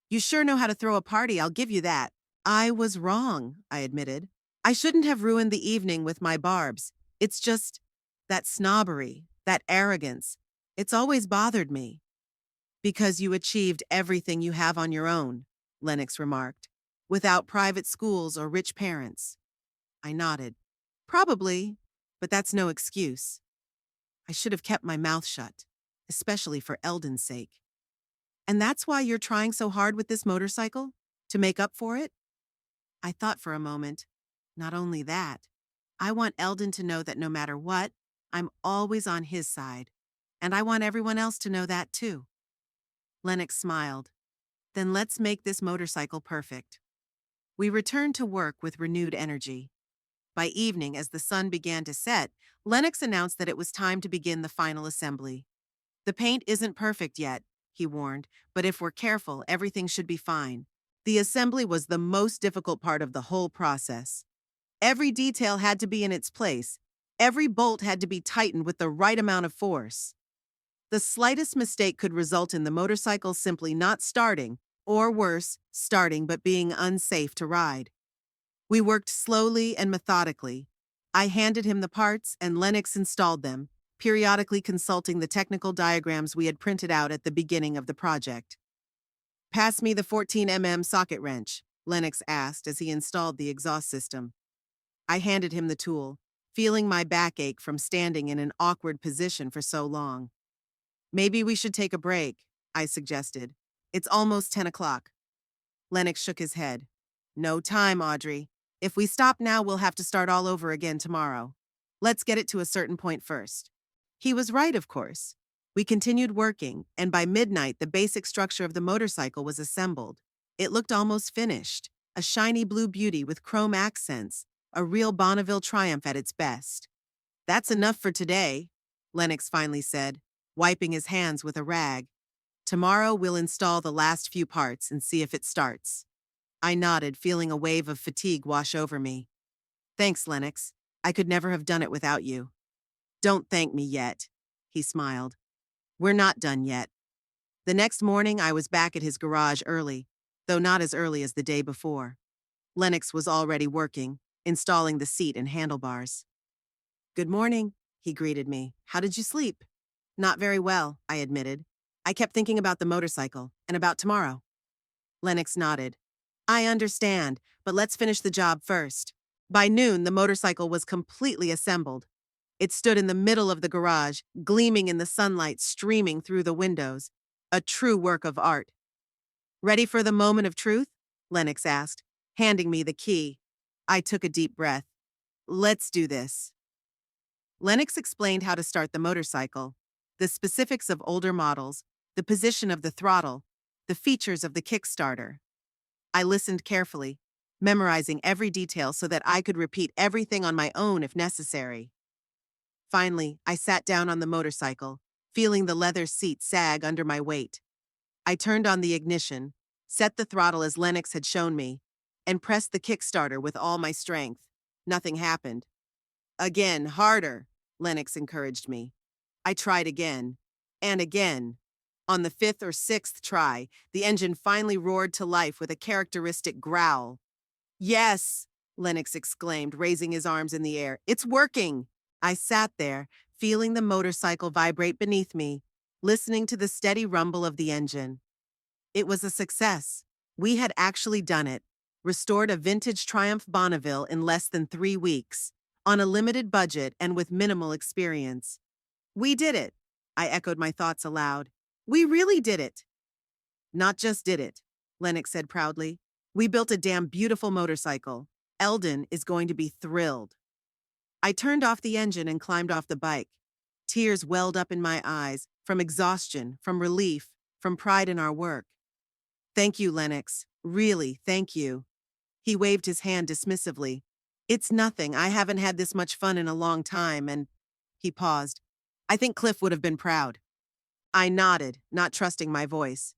You sure know how to throw a party, I'll give you that. I was wrong, I admitted. I shouldn't have ruined the evening with my barbs. It's just that snobbery, that arrogance. It's always bothered me. Because you achieved everything you have on your own, Lennox remarked, without private schools or rich parents. I nodded. Probably, but that's no excuse. I should have kept my mouth shut, especially for Eldon's sake. And that's why you're trying so hard with this motorcycle? To make up for it? I thought for a moment. Not only that, I want Eldon to know that no matter what, I'm always on his side. And I want everyone else to know that too. Lennox smiled. Then let's make this motorcycle perfect. We returned to work with renewed energy. By evening, as the sun began to set, Lennox announced that it was time to begin the final assembly. The paint isn't perfect yet, he warned, but if we're careful, everything should be fine. The assembly was the most difficult part of the whole process. Every detail had to be in its place. Every bolt had to be tightened with the right amount of force. The slightest mistake could result in the motorcycle simply not starting, or worse, starting but being unsafe to ride. We worked slowly and methodically. I handed him the parts and Lennox installed them, periodically consulting the technical diagrams we had printed out at the beginning of the project. Pass me the 14mm socket wrench, Lennox asked as he installed the exhaust system. I handed him the tool, feeling my back ache from standing in an awkward position for so long. Maybe we should take a break, I suggested. It's almost 10 o'clock. Lennox shook his head. No time, Audrey. If we stop now, we'll have to start all over again tomorrow. Let's get it to a certain point first. He was right, of course. We continued working, and by midnight, the basic structure of the motorcycle was assembled. It looked almost finished, a shiny blue beauty with chrome accents, a real Bonneville Triumph at its best. That's enough for today, Lennox finally said, wiping his hands with a rag. Tomorrow we'll install the last few parts and see if it starts. I nodded, feeling a wave of fatigue wash over me. Thanks, Lennox. I could never have done it without you. Don't thank me yet, he smiled. We're not done yet. The next morning I was back at his garage early, though not as early as the day before. Lennox was already working, installing the seat and handlebars. Good morning, he greeted me. How did you sleep? Not very well, I admitted. I kept thinking about the motorcycle and about tomorrow. Lennox nodded. I understand, but let's finish the job first. By noon, the motorcycle was completely assembled. It stood in the middle of the garage, gleaming in the sunlight streaming through the windows. A true work of art. Ready for the moment of truth? Lennox asked, handing me the key. I took a deep breath. Let's do this. Lennox explained how to start the motorcycle, the specifics of older models, the position of the throttle, the features of the Kickstarter. I listened carefully, memorizing every detail so that I could repeat everything on my own if necessary. Finally, I sat down on the motorcycle, feeling the leather seat sag under my weight. I turned on the ignition, set the throttle as Lennox had shown me, and pressed the Kickstarter with all my strength. Nothing happened. Again, harder, Lennox encouraged me. I tried again, and again. On the 5th or 6th try, the engine finally roared to life with a characteristic growl. Yes, Lennox exclaimed, raising his arms in the air. It's working! I sat there, feeling the motorcycle vibrate beneath me, listening to the steady rumble of the engine. It was a success. We had actually done it, restored a vintage Triumph Bonneville in less than 3 weeks, on a limited budget and with minimal experience. We did it, I echoed my thoughts aloud. We really did it. Not just did it, Lennox said proudly. We built a damn beautiful motorcycle. Eldon is going to be thrilled. I turned off the engine and climbed off the bike. Tears welled up in my eyes, from exhaustion, from relief, from pride in our work. Thank you, Lennox. Really, thank you. He waved his hand dismissively. It's nothing. I haven't had this much fun in a long time, and... He paused. I think Cliff would have been proud. I nodded, not trusting my voice.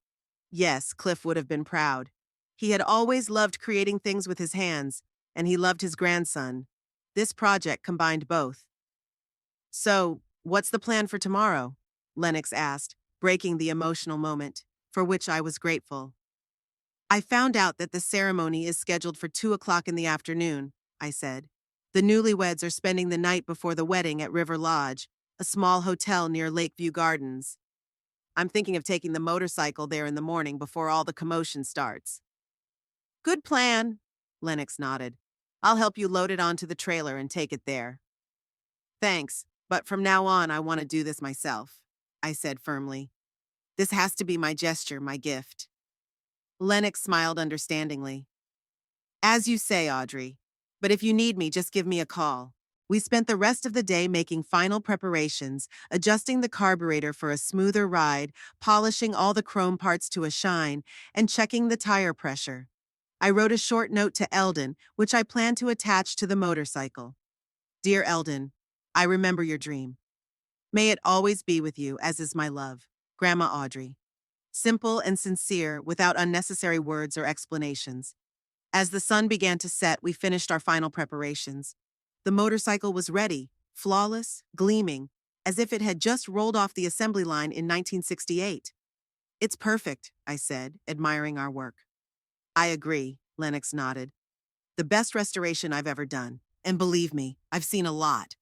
Yes, Cliff would have been proud. He had always loved creating things with his hands, and he loved his grandson. This project combined both. So, what's the plan for tomorrow? Lennox asked, breaking the emotional moment, for which I was grateful. I found out that the ceremony is scheduled for 2 o'clock in the afternoon, I said. The newlyweds are spending the night before the wedding at River Lodge, a small hotel near Lakeview Gardens. I'm thinking of taking the motorcycle there in the morning before all the commotion starts. Good plan, Lennox nodded. I'll help you load it onto the trailer and take it there. Thanks, but from now on I want to do this myself, I said firmly. This has to be my gesture, my gift. Lennox smiled understandingly. As you say, Audrey. But if you need me, just give me a call. We spent the rest of the day making final preparations, adjusting the carburetor for a smoother ride, polishing all the chrome parts to a shine, and checking the tire pressure. I wrote a short note to Eldon, which I plan to attach to the motorcycle. Dear Eldon, I remember your dream. May it always be with you, as is my love, Grandma Audrey. Simple and sincere, without unnecessary words or explanations. As the sun began to set, we finished our final preparations. The motorcycle was ready, flawless, gleaming, as if it had just rolled off the assembly line in 1968. It's perfect, I said, admiring our work. I agree, Lennox nodded. The best restoration I've ever done. And believe me, I've seen a lot.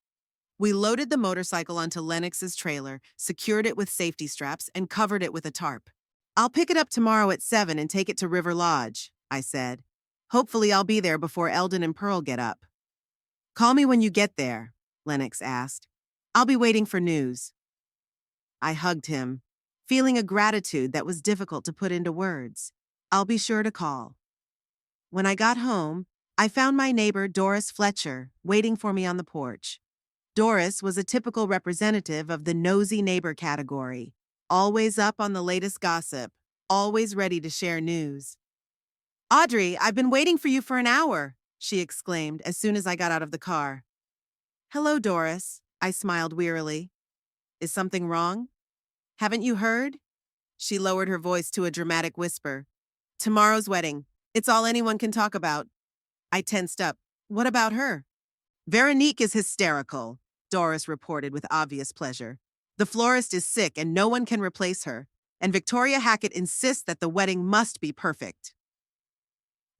We loaded the motorcycle onto Lennox's trailer, secured it with safety straps, and covered it with a tarp. I'll pick it up tomorrow at 7 and take it to River Lodge, I said. Hopefully I'll be there before Eldon and Pearl get up. Call me when you get there, Lennox asked. I'll be waiting for news. I hugged him, feeling a gratitude that was difficult to put into words. I'll be sure to call. When I got home, I found my neighbor Doris Fletcher waiting for me on the porch. Doris was a typical representative of the nosy neighbor category, always up on the latest gossip, always ready to share news. Audrey, I've been waiting for you for an hour, she exclaimed as soon as I got out of the car. Hello, Doris, I smiled wearily. Is something wrong? Haven't you heard? She lowered her voice to a dramatic whisper. Tomorrow's wedding. It's all anyone can talk about. I tensed up. What about her? Veronique is hysterical, Doris reported with obvious pleasure. The florist is sick and no one can replace her, and Victoria Hackett insists that the wedding must be perfect.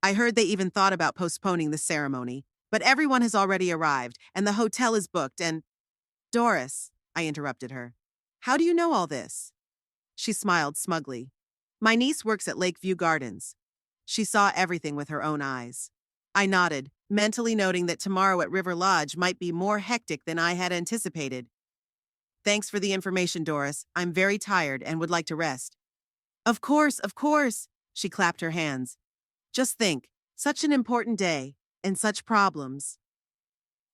I heard they even thought about postponing the ceremony, but everyone has already arrived, and the hotel is booked, and… Doris, I interrupted her. How do you know all this? She smiled smugly. My niece works at Lakeview Gardens. She saw everything with her own eyes. I nodded, mentally noting that tomorrow at River Lodge might be more hectic than I had anticipated. Thanks for the information, Doris. I'm very tired and would like to rest. Of course, she clapped her hands. Just think, such an important day, and such problems.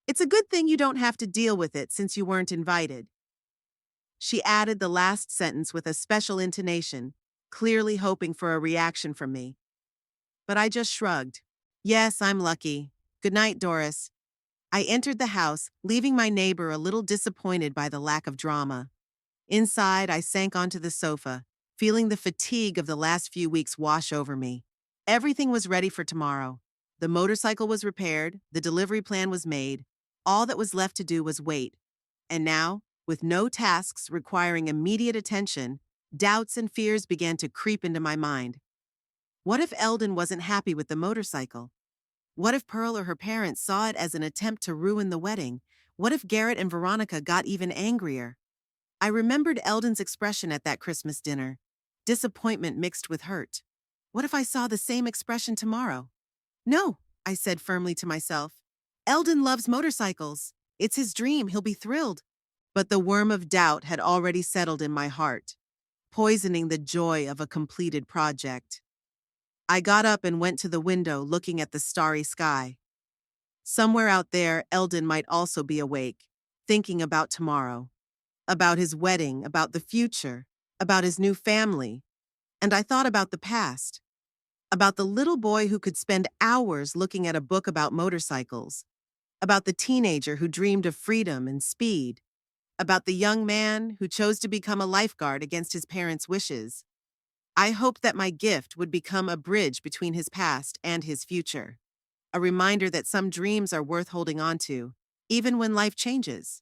It's a good thing you don't have to deal with it since you weren't invited. She added the last sentence with a special intonation, clearly hoping for a reaction from me. But I just shrugged. Yes, I'm lucky. Good night, Doris. I entered the house, leaving my neighbor a little disappointed by the lack of drama. Inside, I sank onto the sofa, feeling the fatigue of the last few weeks wash over me. Everything was ready for tomorrow. The motorcycle was repaired, the delivery plan was made. All that was left to do was wait. And now, with no tasks requiring immediate attention, doubts and fears began to creep into my mind. What if Eldon wasn't happy with the motorcycle? What if Pearl or her parents saw it as an attempt to ruin the wedding? What if Garrett and Veronica got even angrier? I remembered Eldon's expression at that Christmas dinner, disappointment mixed with hurt. What if I saw the same expression tomorrow? No, I said firmly to myself. Eldon loves motorcycles. It's his dream. He'll be thrilled. But the worm of doubt had already settled in my heart, poisoning the joy of a completed project. I got up and went to the window, looking at the starry sky. Somewhere out there, Eldon might also be awake, thinking about tomorrow, about his wedding, about the future, about his new family. And I thought about the past, about the little boy who could spend hours looking at a book about motorcycles, about the teenager who dreamed of freedom and speed, about the young man who chose to become a lifeguard against his parents' wishes. I hoped that my gift would become a bridge between his past and his future, a reminder that some dreams are worth holding on to, even when life changes.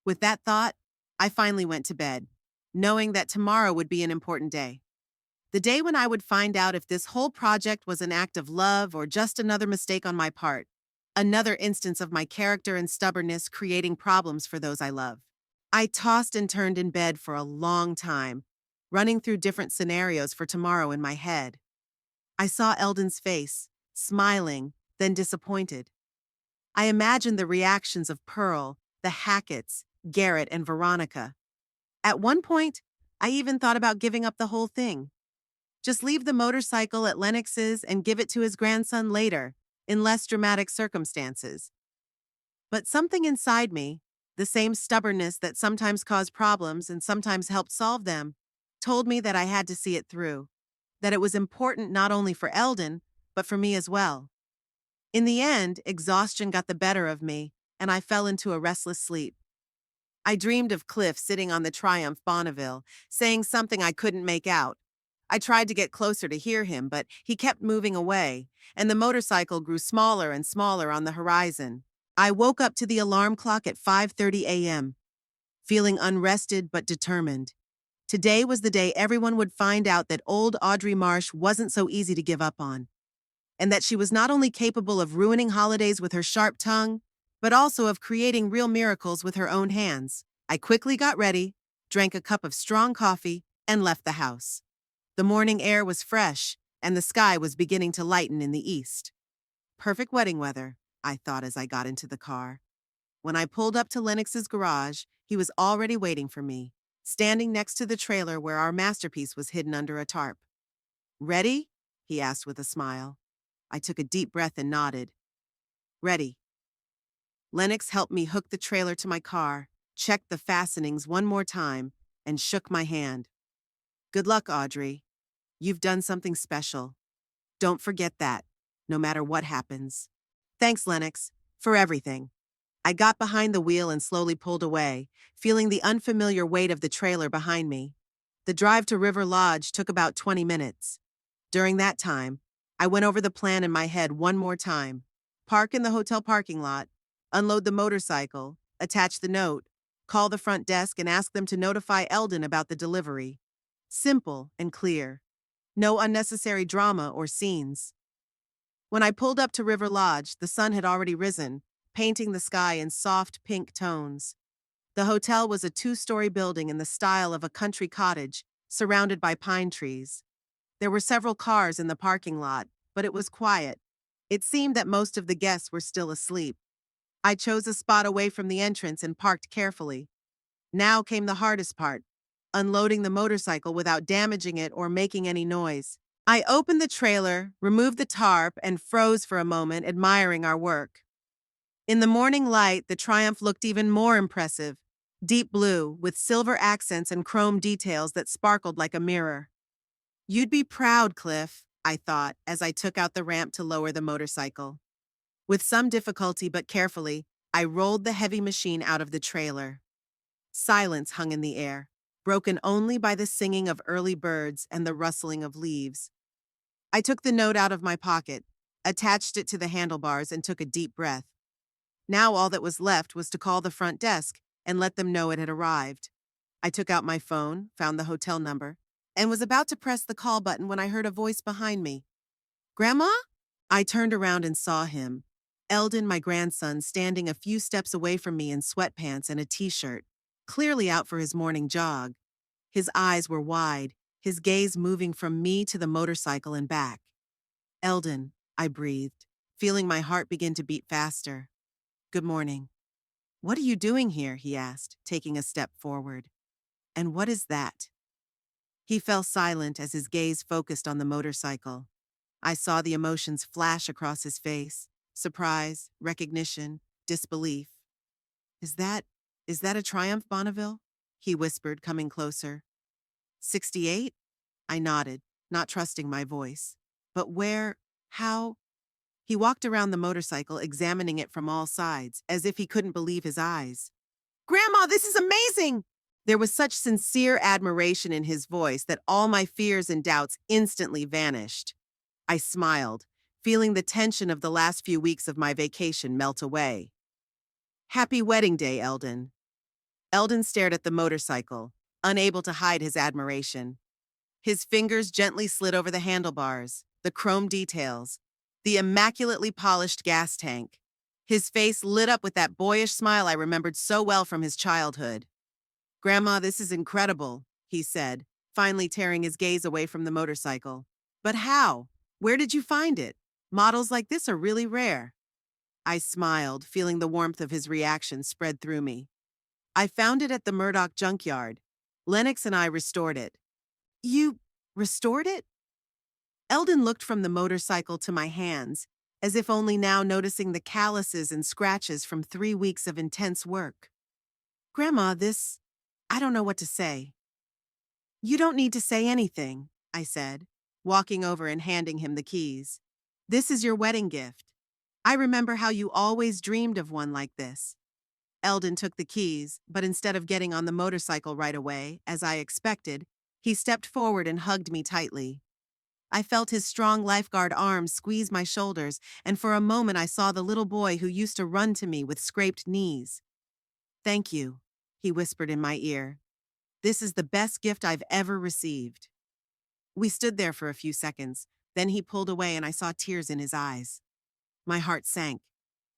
With that thought, I finally went to bed, knowing that tomorrow would be an important day. The day when I would find out if this whole project was an act of love or just another mistake on my part, another instance of my character and stubbornness creating problems for those I love. I tossed and turned in bed for a long time, running through different scenarios for tomorrow in my head. I saw Eldon's face, smiling, then disappointed. I imagined the reactions of Pearl, the Hacketts, Garrett, and Veronica. At one point, I even thought about giving up the whole thing. Just leave the motorcycle at Lennox's and give it to his grandson later, in less dramatic circumstances. But something inside me, the same stubbornness that sometimes caused problems and sometimes helped solve them, told me that I had to see it through, that it was important not only for Eldon, but for me as well. In the end, exhaustion got the better of me, and I fell into a restless sleep. I dreamed of Cliff sitting on the Triumph Bonneville, saying something I couldn't make out. I tried to get closer to hear him, but he kept moving away, and the motorcycle grew smaller and smaller on the horizon. I woke up to the alarm clock at 5:30 a.m., feeling unrested but determined. Today was the day everyone would find out that old Audrey Marsh wasn't so easy to give up on, and that she was not only capable of ruining holidays with her sharp tongue, but also of creating real miracles with her own hands. I quickly got ready, drank a cup of strong coffee, and left the house. The morning air was fresh, and the sky was beginning to lighten in the east. Perfect wedding weather, I thought as I got into the car. When I pulled up to Lennox's garage, he was already waiting for me, standing next to the trailer where our masterpiece was hidden under a tarp. "Ready?" he asked with a smile. I took a deep breath and nodded. "Ready." Lennox helped me hook the trailer to my car, checked the fastenings one more time, and shook my hand. "Good luck, Audrey. You've done something special. Don't forget that, no matter what happens." "Thanks, Lennox, for everything." I got behind the wheel and slowly pulled away, feeling the unfamiliar weight of the trailer behind me. The drive to River Lodge took about 20 minutes. During that time, I went over the plan in my head one more time. Park in the hotel parking lot, unload the motorcycle, attach the note, call the front desk and ask them to notify Eldon about the delivery. Simple and clear. No unnecessary drama or scenes. When I pulled up to River Lodge, the sun had already risen, painting the sky in soft pink tones. The hotel was a two-story building in the style of a country cottage, surrounded by pine trees. There were several cars in the parking lot, but it was quiet. It seemed that most of the guests were still asleep. I chose a spot away from the entrance and parked carefully. Now came the hardest part, unloading the motorcycle without damaging it or making any noise. I opened the trailer, removed the tarp, and froze for a moment, admiring our work. In the morning light, the Triumph looked even more impressive, deep blue, with silver accents and chrome details that sparkled like a mirror. "You'd be proud, Cliff," I thought as I took out the ramp to lower the motorcycle. With some difficulty but carefully, I rolled the heavy machine out of the trailer. Silence hung in the air, broken only by the singing of early birds and the rustling of leaves. I took the note out of my pocket, attached it to the handlebars, and took a deep breath. Now all that was left was to call the front desk and let them know it had arrived. I took out my phone, found the hotel number, and was about to press the call button when I heard a voice behind me. "Grandma?" I turned around and saw him, Eldon, my grandson, standing a few steps away from me in sweatpants and a t-shirt, clearly out for his morning jog. His eyes were wide, his gaze moving from me to the motorcycle and back. "Eldon," I breathed, feeling my heart begin to beat faster. "Good morning." "What are you doing here?" he asked, taking a step forward. "And what is that?" He fell silent as his gaze focused on the motorcycle. I saw the emotions flash across his face: surprise, recognition, disbelief. Is that a Triumph Bonneville?" he whispered, coming closer. 68? I nodded, not trusting my voice. "But where? How?" He walked around the motorcycle, examining it from all sides, as if he couldn't believe his eyes. Grandma, this is amazing! There was such sincere admiration in his voice that all my fears and doubts instantly vanished. I smiled, feeling the tension of the last few weeks of my vacation melt away. Happy wedding day, Eldon. Eldon stared at the motorcycle, unable to hide his admiration. His fingers gently slid over the handlebars, the chrome details, the immaculately polished gas tank. His face lit up with that boyish smile I remembered so well from his childhood. Grandma, this is incredible, he said, finally tearing his gaze away from the motorcycle. But how? Where did you find it? Models like this are really rare. I smiled, feeling the warmth of his reaction spread through me. I found it at the Murdoch junkyard. Lennox and I restored it. You restored it? Eldon looked from the motorcycle to my hands, as if only now noticing the calluses and scratches from 3 weeks of intense work. Grandma, I don't know what to say. You don't need to say anything, I said, walking over and handing him the keys. This is your wedding gift. I remember how you always dreamed of one like this. Eldon took the keys, but instead of getting on the motorcycle right away, as I expected, he stepped forward and hugged me tightly. I felt his strong lifeguard arms squeeze my shoulders, and for a moment I saw the little boy who used to run to me with scraped knees. Thank you, he whispered in my ear. This is the best gift I've ever received. We stood there for a few seconds, then he pulled away and I saw tears in his eyes. My heart sank.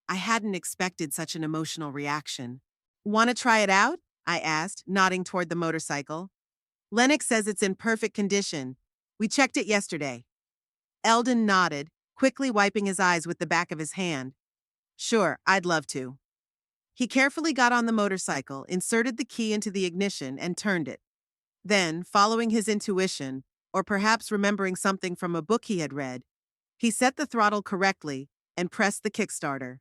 I hadn't expected such an emotional reaction. Want to try it out? I asked, nodding toward the motorcycle. Lennox says it's in perfect condition. We checked it yesterday. Eldon nodded, quickly wiping his eyes with the back of his hand. Sure, I'd love to. He carefully got on the motorcycle, inserted the key into the ignition, and turned it. Then, following his intuition, or perhaps remembering something from a book he had read, he set the throttle correctly and pressed the kickstarter.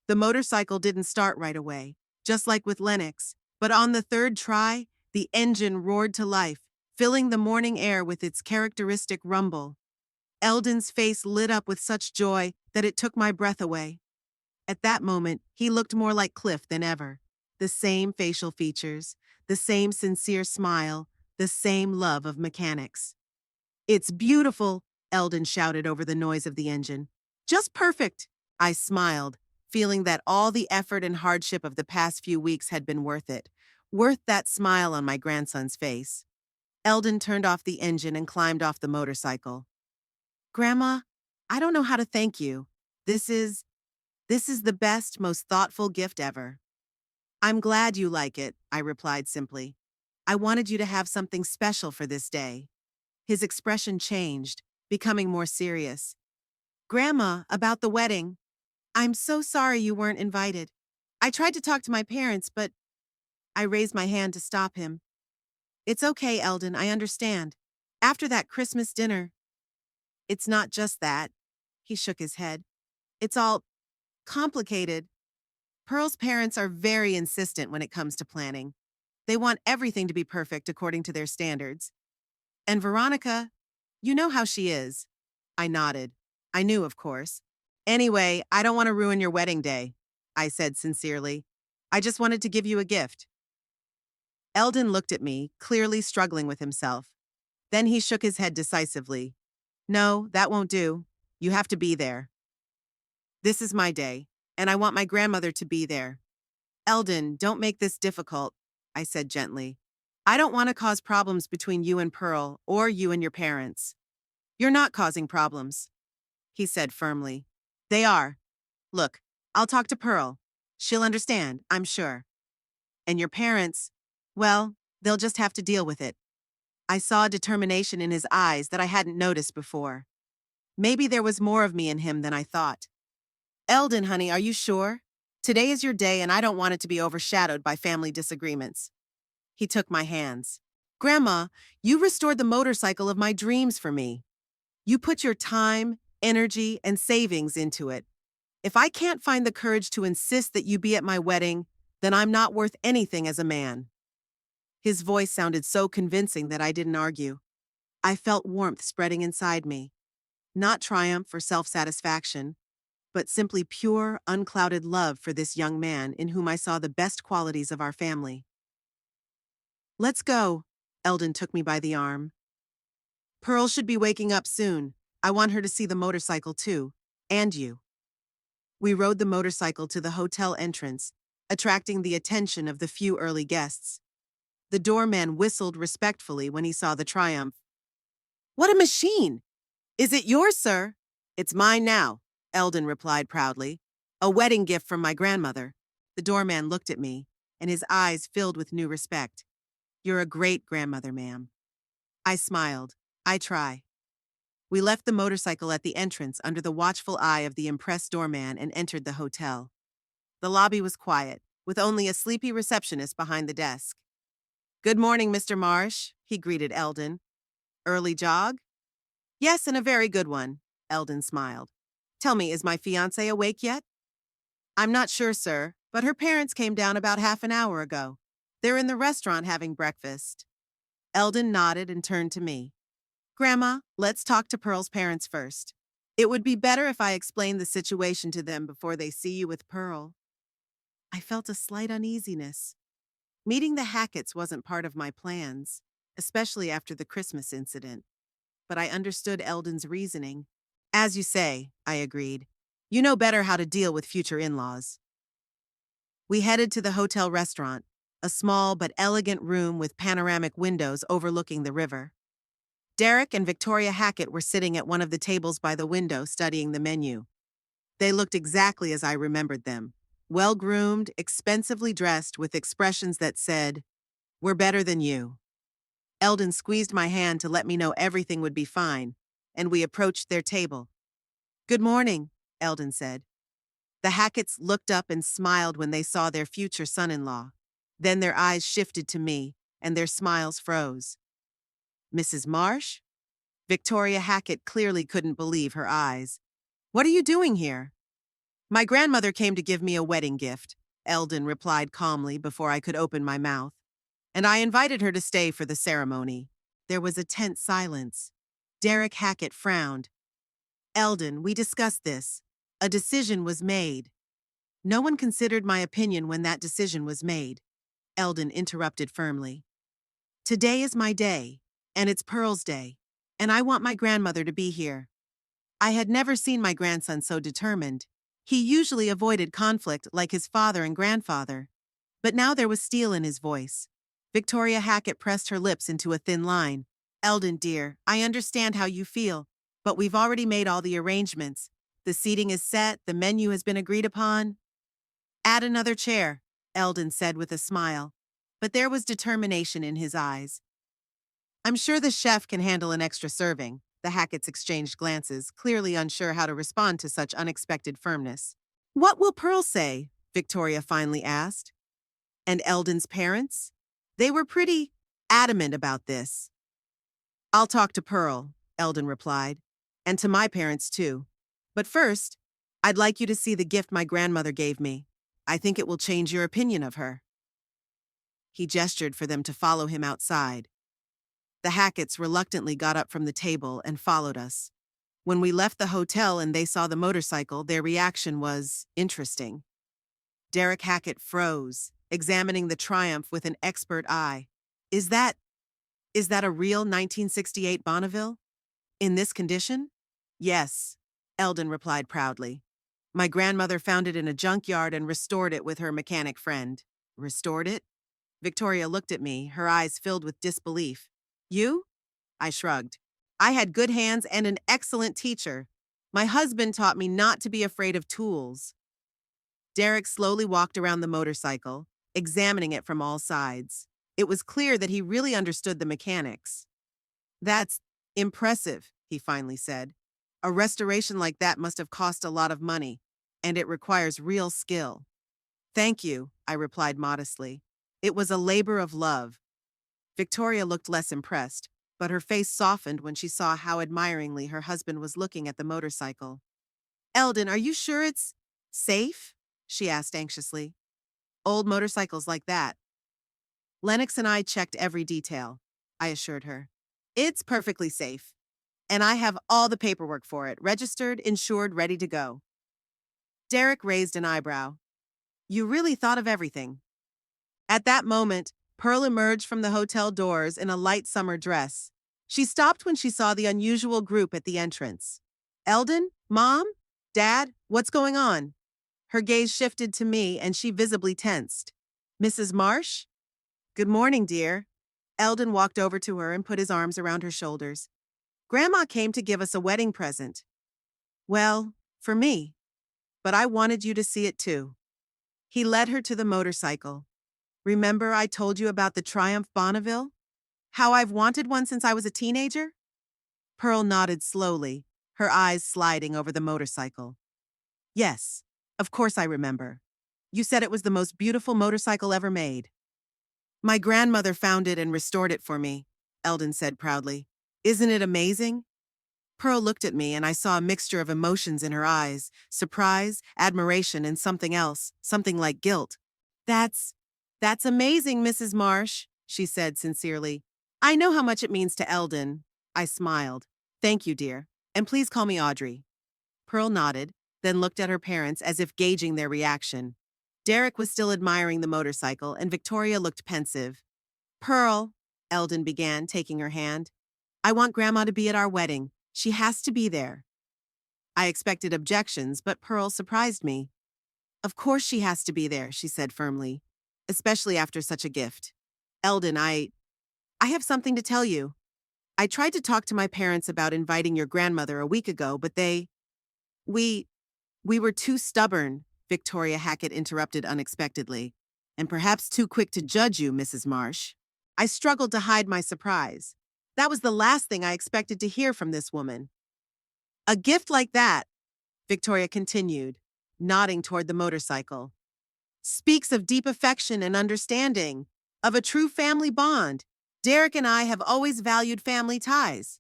The motorcycle didn't start right away, just like with Lennox, but on the third try, the engine roared to life, filling the morning air with its characteristic rumble. Eldon's face lit up with such joy that it took my breath away. At that moment, he looked more like Cliff than ever. The same facial features, the same sincere smile, the same love of mechanics. It's beautiful, Eldon shouted over the noise of the engine. Just perfect. I smiled, feeling that all the effort and hardship of the past few weeks had been worth it, worth that smile on my grandson's face. Eldon turned off the engine and climbed off the motorcycle. Grandma, I don't know how to thank you. This is the best, most thoughtful gift ever. I'm glad you like it, I replied simply. I wanted you to have something special for this day. His expression changed, becoming more serious. Grandma, about the wedding. I'm so sorry you weren't invited. I tried to talk to my parents, but I raised my hand to stop him. It's okay, Eldon, I understand. After that Christmas dinner. It's not just that. He shook his head. It's all complicated. Pearl's parents are very insistent when it comes to planning. They want everything to be perfect according to their standards. And Veronica, you know how she is. I nodded. I knew, of course. Anyway, I don't want to ruin your wedding day, I said sincerely. I just wanted to give you a gift. Eldon looked at me, clearly struggling with himself. Then he shook his head decisively. No, that won't do. You have to be there. This is my day, and I want my grandmother to be there. Eldon, don't make this difficult, I said gently. I don't want to cause problems between you and Pearl, or you and your parents. You're not causing problems, he said firmly. They are. Look, I'll talk to Pearl. She'll understand, I'm sure. And your parents, well, they'll just have to deal with it. I saw determination in his eyes that I hadn't noticed before. Maybe there was more of me in him than I thought. Eldon, honey, are you sure? Today is your day and I don't want it to be overshadowed by family disagreements. He took my hands. Grandma, you restored the motorcycle of my dreams for me. You put your time, energy, and savings into it. If I can't find the courage to insist that you be at my wedding, then I'm not worth anything as a man. His voice sounded so convincing that I didn't argue. I felt warmth spreading inside me. Not triumph or self-satisfaction, but simply pure, unclouded love for this young man in whom I saw the best qualities of our family. Let's go. Eldon took me by the arm. Pearl should be waking up soon. I want her to see the motorcycle too. And you. We rode the motorcycle to the hotel entrance, attracting the attention of the few early guests. The doorman whistled respectfully when he saw the Triumph. What a machine! Is it yours, sir? It's mine now, Eldon replied proudly. A wedding gift from my grandmother. The doorman looked at me, and his eyes filled with new respect. You're a great grandmother, ma'am. I smiled. I try. We left the motorcycle at the entrance under the watchful eye of the impressed doorman and entered the hotel. The lobby was quiet, with only a sleepy receptionist behind the desk. Good morning, Mr. Marsh, he greeted Eldon. Early jog? Yes, and a very good one, Eldon smiled. Tell me, is my fiancée awake yet? I'm not sure, sir, but her parents came down about half an hour ago. They're in the restaurant having breakfast. Eldon nodded and turned to me. Grandma, let's talk to Pearl's parents first. It would be better if I explained the situation to them before they see you with Pearl. I felt a slight uneasiness. Meeting the Hacketts wasn't part of my plans, especially after the Christmas incident. But I understood Eldon's reasoning. As you say, I agreed. You know better how to deal with future in-laws. We headed to the hotel restaurant, a small but elegant room with panoramic windows overlooking the river. Derek and Victoria Hackett were sitting at one of the tables by the window studying the menu. They looked exactly as I remembered them. Well-groomed, expensively dressed with expressions that said, "We're better than you." Eldon squeezed my hand to let me know everything would be fine, and we approached their table. Good morning, Eldon said. The Hacketts looked up and smiled when they saw their future son-in-law. Then their eyes shifted to me, and their smiles froze. Mrs. Marsh? Victoria Hackett clearly couldn't believe her eyes. What are you doing here? My grandmother came to give me a wedding gift, Eldon replied calmly before I could open my mouth. And I invited her to stay for the ceremony. There was a tense silence. Derek Hackett frowned. Eldon, we discussed this. A decision was made. No one considered my opinion when that decision was made, Eldon interrupted firmly. Today is my day, and it's Pearl's day, and I want my grandmother to be here. I had never seen my grandson so determined. He usually avoided conflict like his father and grandfather. But now there was steel in his voice. Victoria Hackett pressed her lips into a thin line. Eldon, dear, I understand how you feel, but we've already made all the arrangements. The seating is set, the menu has been agreed upon. Add another chair, Eldon said with a smile, but there was determination in his eyes. I'm sure the chef can handle an extra serving. The Hacketts exchanged glances, clearly unsure how to respond to such unexpected firmness. What will Pearl say? Victoria finally asked. And Eldon's parents? They were pretty adamant about this. I'll talk to Pearl, Eldon replied, and to my parents too. But first, I'd like you to see the gift my grandmother gave me. I think it will change your opinion of her. He gestured for them to follow him outside. The Hacketts reluctantly got up from the table and followed us. When we left the hotel and they saw the motorcycle, their reaction was interesting. Derek Hackett froze, examining the Triumph with an expert eye. Is that a real 1968 Bonneville? In this condition? Yes, Eldon replied proudly. My grandmother found it in a junkyard and restored it with her mechanic friend. Restored it? Victoria looked at me, her eyes filled with disbelief. You? I shrugged. I had good hands and an excellent teacher. My husband taught me not to be afraid of tools. Derek slowly walked around the motorcycle, examining it from all sides. It was clear that he really understood the mechanics. That's impressive, he finally said. A restoration like that must have cost a lot of money, and it requires real skill. Thank you, I replied modestly. It was a labor of love. Victoria looked less impressed, but her face softened when she saw how admiringly her husband was looking at the motorcycle. Eldon, are you sure it's safe? She asked anxiously. Old motorcycles like that. Lennox and I checked every detail, I assured her. It's perfectly safe. And I have all the paperwork for it, registered, insured, ready to go. Derek raised an eyebrow. You really thought of everything. At that moment, Pearl emerged from the hotel doors in a light summer dress. She stopped when she saw the unusual group at the entrance. Eldon? Mom? Dad? What's going on? Her gaze shifted to me and she visibly tensed. Mrs. Marsh? Good morning, dear. Eldon walked over to her and put his arms around her shoulders. Grandma came to give us a wedding present. Well, for me. But I wanted you to see it too. He led her to the motorcycle. Remember I told you about the Triumph Bonneville? How I've wanted one since I was a teenager? Pearl nodded slowly, her eyes sliding over the motorcycle. Yes, of course I remember. You said it was the most beautiful motorcycle ever made. My grandmother found it and restored it for me, Eldon said proudly. Isn't it amazing? Pearl looked at me and I saw a mixture of emotions in her eyes, surprise, admiration, and something else, something like guilt. That's amazing, Mrs. Marsh, she said sincerely. I know how much it means to Eldon. I smiled. Thank you, dear. And please call me Audrey. Pearl nodded, then looked at her parents as if gauging their reaction. Derek was still admiring the motorcycle, and Victoria looked pensive. Pearl, Eldon began, taking her hand. I want Grandma to be at our wedding. She has to be there. I expected objections, but Pearl surprised me. Of course she has to be there, she said firmly, especially after such a gift. Eldon, I have something to tell you. I tried to talk to my parents about inviting your grandmother a week ago, but we were too stubborn, Victoria Hackett interrupted unexpectedly, and perhaps too quick to judge you, Mrs. Marsh. I struggled to hide my surprise. That was the last thing I expected to hear from this woman. A gift like that, Victoria continued, nodding toward the motorcycle, speaks of deep affection and understanding, of a true family bond. Derek and I have always valued family ties.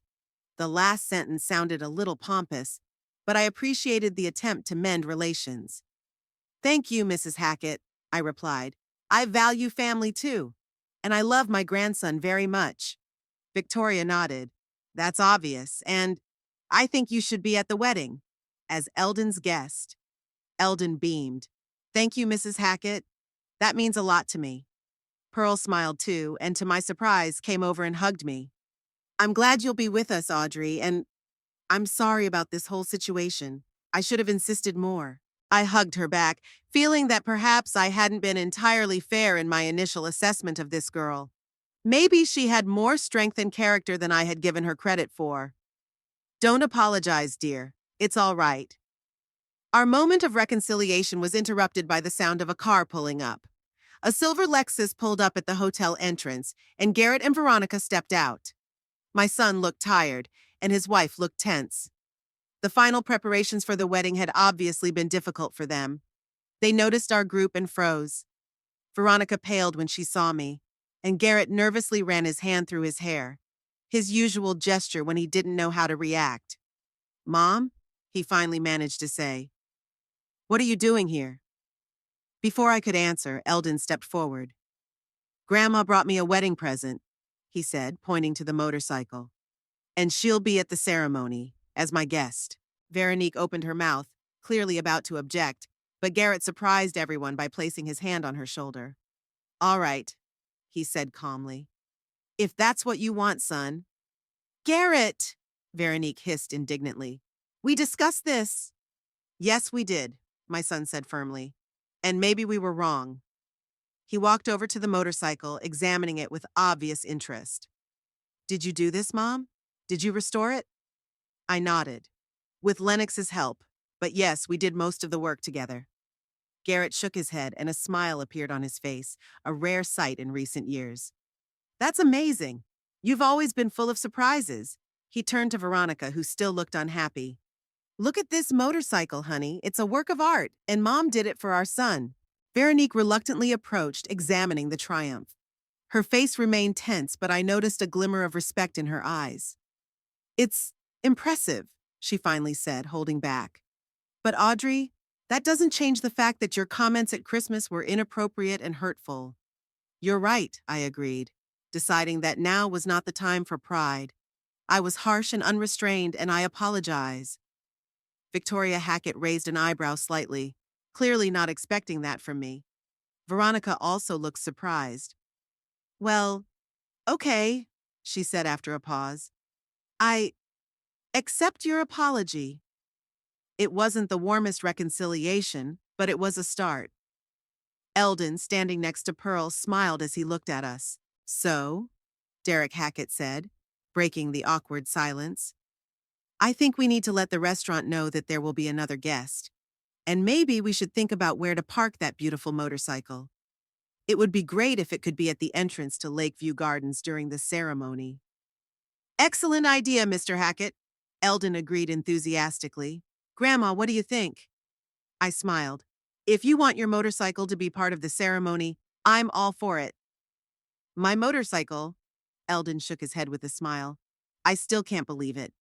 The last sentence sounded a little pompous, but I appreciated the attempt to mend relations. Thank you, Mrs. Hackett, I replied. I value family too, and I love my grandson very much. Victoria nodded. That's obvious, and I think you should be at the wedding, as Eldon's guest. Eldon beamed. Thank you, Mrs. Hackett. That means a lot to me. Pearl smiled too, and to my surprise, came over and hugged me. I'm glad you'll be with us, Audrey, and I'm sorry about this whole situation. I should have insisted more. I hugged her back, feeling that perhaps I hadn't been entirely fair in my initial assessment of this girl. Maybe she had more strength and character than I had given her credit for. Don't apologize, dear. It's all right. Our moment of reconciliation was interrupted by the sound of a car pulling up. A silver Lexus pulled up at the hotel entrance, and Garrett and Veronica stepped out. My son looked tired, and his wife looked tense. The final preparations for the wedding had obviously been difficult for them. They noticed our group and froze. Veronica paled when she saw me, and Garrett nervously ran his hand through his hair, his usual gesture when he didn't know how to react. Mom, he finally managed to say. What are you doing here? Before I could answer, Eldon stepped forward. Grandma brought me a wedding present, he said, pointing to the motorcycle. And she'll be at the ceremony, as my guest. Veronique opened her mouth, clearly about to object, but Garrett surprised everyone by placing his hand on her shoulder. All right, he said calmly. If that's what you want, son. Garrett, Veronique hissed indignantly. We discussed this. Yes, we did, my son said firmly. And maybe we were wrong. He walked over to the motorcycle, examining it with obvious interest. Did you do this, Mom? Did you restore it? I nodded. With Lennox's help, but yes, we did most of the work together. Garrett shook his head and a smile appeared on his face, a rare sight in recent years. That's amazing. You've always been full of surprises. He turned to Veronica, who still looked unhappy. Look at this motorcycle, honey. It's a work of art, and Mom did it for our son. Veronique reluctantly approached, examining the Triumph. Her face remained tense, but I noticed a glimmer of respect in her eyes. It's impressive, she finally said, holding back. But Audrey, that doesn't change the fact that your comments at Christmas were inappropriate and hurtful. You're right, I agreed, deciding that now was not the time for pride. I was harsh and unrestrained, and I apologize. Victoria Hackett raised an eyebrow slightly, clearly not expecting that from me. Veronica also looked surprised. Well, okay, she said after a pause. I accept your apology. It wasn't the warmest reconciliation, but it was a start. Eldon, standing next to Pearl, smiled as he looked at us. So? Derek Hackett said, breaking the awkward silence. I think we need to let the restaurant know that there will be another guest. And maybe we should think about where to park that beautiful motorcycle. It would be great if it could be at the entrance to Lakeview Gardens during the ceremony. Excellent idea, Mr. Hackett, Eldon agreed enthusiastically. Grandma, what do you think? I smiled. If you want your motorcycle to be part of the ceremony, I'm all for it. My motorcycle? Eldon shook his head with a smile. I still can't believe it.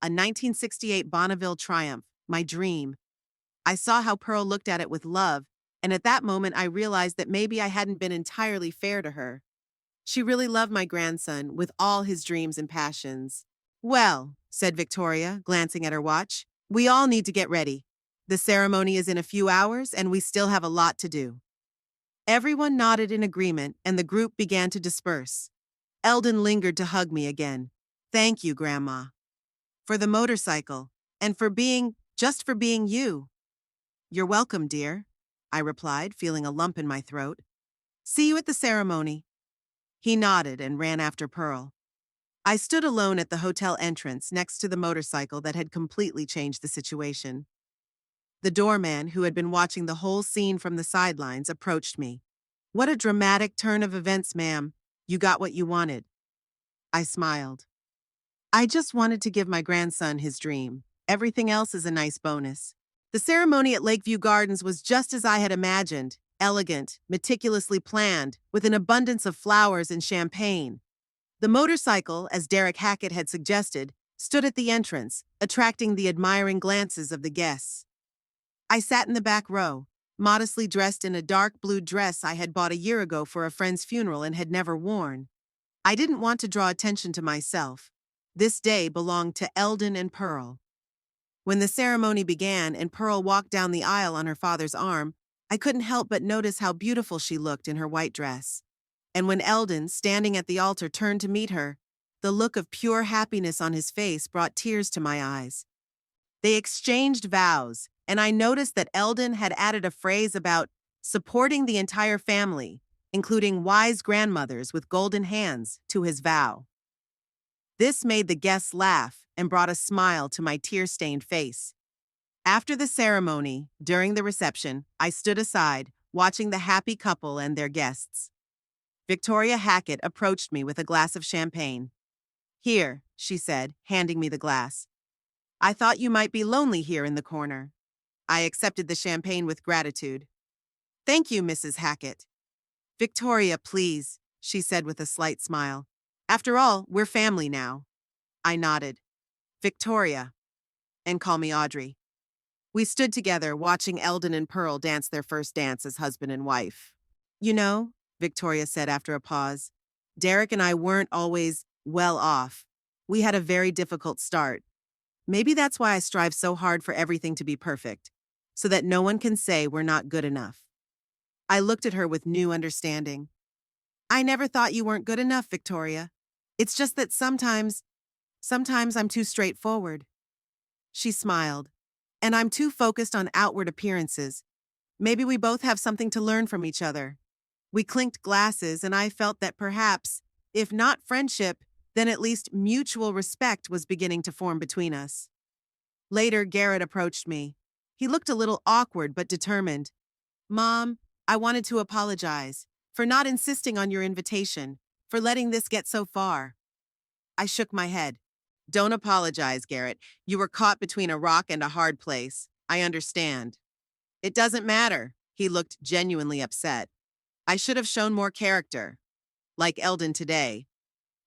A 1968 Bonneville Triumph, my dream. I saw how Pearl looked at it with love, and at that moment I realized that maybe I hadn't been entirely fair to her. She really loved my grandson with all his dreams and passions. Well, said Victoria, glancing at her watch, we all need to get ready. The ceremony is in a few hours, and we still have a lot to do. Everyone nodded in agreement, and the group began to disperse. Eldon lingered to hug me again. Thank you, Grandma. For the motorcycle, and for just for being you. You're welcome, dear, I replied, feeling a lump in my throat. See you at the ceremony. He nodded and ran after Pearl. I stood alone at the hotel entrance next to the motorcycle that had completely changed the situation. The doorman, who had been watching the whole scene from the sidelines, approached me. What a dramatic turn of events, ma'am. You got what you wanted. I smiled. I just wanted to give my grandson his dream. Everything else is a nice bonus. The ceremony at Lakeview Gardens was just as I had imagined, elegant, meticulously planned, with an abundance of flowers and champagne. The motorcycle, as Derek Hackett had suggested, stood at the entrance, attracting the admiring glances of the guests. I sat in the back row, modestly dressed in a dark blue dress I had bought a year ago for a friend's funeral and had never worn. I didn't want to draw attention to myself. This day belonged to Eldon and Pearl. When the ceremony began and Pearl walked down the aisle on her father's arm, I couldn't help but notice how beautiful she looked in her white dress. And when Eldon, standing at the altar, turned to meet her, the look of pure happiness on his face brought tears to my eyes. They exchanged vows, and I noticed that Eldon had added a phrase about supporting the entire family, including wise grandmothers with golden hands, to his vow. This made the guests laugh and brought a smile to my tear-stained face. After the ceremony, during the reception, I stood aside, watching the happy couple and their guests. Victoria Hackett approached me with a glass of champagne. Here, she said, handing me the glass. I thought you might be lonely here in the corner. I accepted the champagne with gratitude. Thank you, Mrs. Hackett. Victoria, please, she said with a slight smile. After all, we're family now. I nodded. Victoria. And call me Audrey. We stood together, watching Eldon and Pearl dance their first dance as husband and wife. You know, Victoria said after a pause, Derek and I weren't always well off. We had a very difficult start. Maybe that's why I strive so hard for everything to be perfect, so that no one can say we're not good enough. I looked at her with new understanding. I never thought you weren't good enough, Victoria. It's just that sometimes I'm too straightforward. She smiled. And I'm too focused on outward appearances. Maybe we both have something to learn from each other. We clinked glasses, and I felt that perhaps, if not friendship, then at least mutual respect was beginning to form between us. Later, Garrett approached me. He looked a little awkward but determined. Mom, I wanted to apologize for not insisting on your invitation, for letting this get so far. I shook my head. Don't apologize, Garrett. You were caught between a rock and a hard place. I understand. It doesn't matter. He looked genuinely upset. I should have shown more character. Like Eldon today.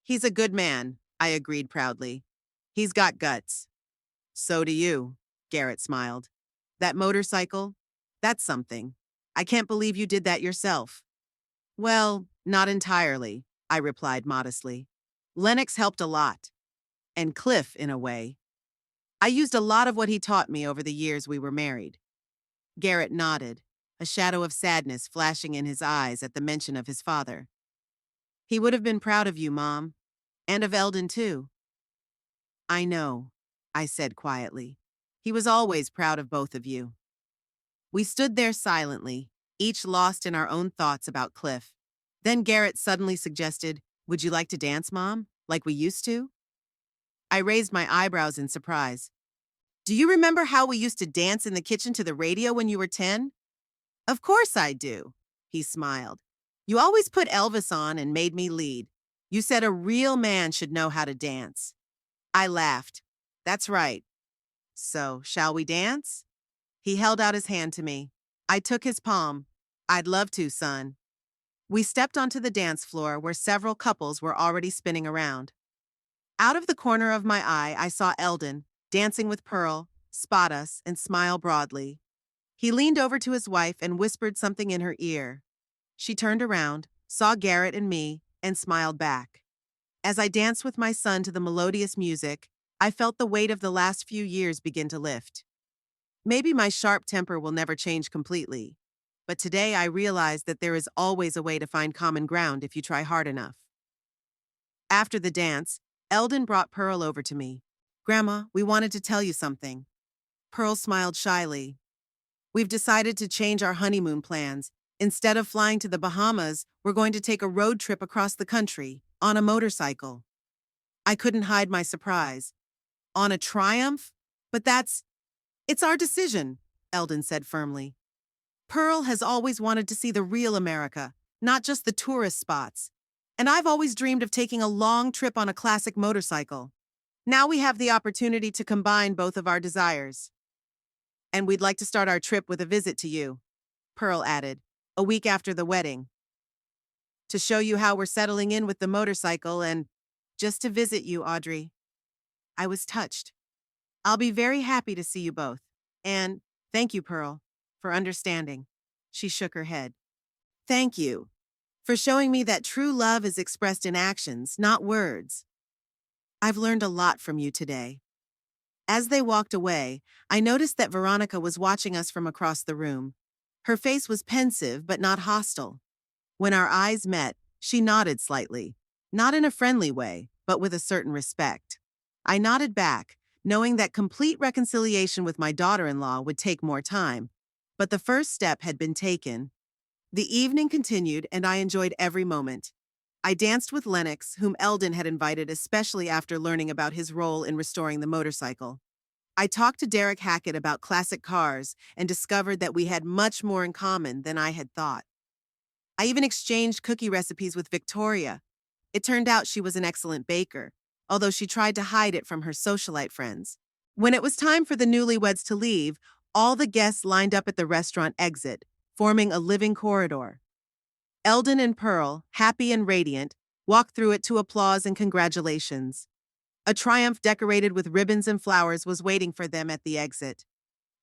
He's a good man, I agreed proudly. He's got guts. So do you, Garrett smiled. That motorcycle? That's something. I can't believe you did that yourself. Well, not entirely, I replied modestly. Lennox helped a lot. And Cliff, in a way. I used a lot of what he taught me over the years we were married. Garrett nodded, a shadow of sadness flashing in his eyes at the mention of his father. He would have been proud of you, Mom. And of Eldon, too. I know, I said quietly. He was always proud of both of you. We stood there silently, each lost in our own thoughts about Cliff. Then Garrett suddenly suggested, "Would you like to dance, Mom? Like we used to?" I raised my eyebrows in surprise. "Do you remember how we used to dance in the kitchen to the radio when you were 10? "Of course I do," he smiled. "You always put Elvis on and made me lead. You said a real man should know how to dance." I laughed. "That's right. So, shall we dance?" He held out his hand to me. I took his palm. "I'd love to, son." We stepped onto the dance floor where several couples were already spinning around. Out of the corner of my eye, I saw Eldon, dancing with Pearl, spot us, and smile broadly. He leaned over to his wife and whispered something in her ear. She turned around, saw Garrett and me, and smiled back. As I danced with my son to the melodious music, I felt the weight of the last few years begin to lift. Maybe my sharp temper will never change completely, but today I realized that there is always a way to find common ground if you try hard enough. After the dance, Eldon brought Pearl over to me. "Grandma, we wanted to tell you something." Pearl smiled shyly. "We've decided to change our honeymoon plans. Instead of flying to the Bahamas, we're going to take a road trip across the country, on a motorcycle." I couldn't hide my surprise. "On a Triumph? But it's our decision," Eldon said firmly. "Pearl has always wanted to see the real America, not just the tourist spots. And I've always dreamed of taking a long trip on a classic motorcycle. Now we have the opportunity to combine both of our desires. And we'd like to start our trip with a visit to you," Pearl added, "a week after the wedding. To show you how we're settling in with the motorcycle and just to visit you, Audrey." I was touched. "I'll be very happy to see you both. And thank you, Pearl, for understanding." She shook her head. "Thank you for showing me that true love is expressed in actions, not words. I've learned a lot from you today." As they walked away, I noticed that Veronica was watching us from across the room. Her face was pensive but not hostile. When our eyes met, she nodded slightly, not in a friendly way, but with a certain respect. I nodded back, knowing that complete reconciliation with my daughter-in-law would take more time, but the first step had been taken. The evening continued, and I enjoyed every moment. I danced with Lennox, whom Eldon had invited especially after learning about his role in restoring the motorcycle. I talked to Derek Hackett about classic cars and discovered that we had much more in common than I had thought. I even exchanged cookie recipes with Victoria. It turned out she was an excellent baker, although she tried to hide it from her socialite friends. When it was time for the newlyweds to leave, all the guests lined up at the restaurant exit, forming a living corridor. Eldon and Pearl, happy and radiant, walked through it to applause and congratulations. A Triumph decorated with ribbons and flowers was waiting for them at the exit.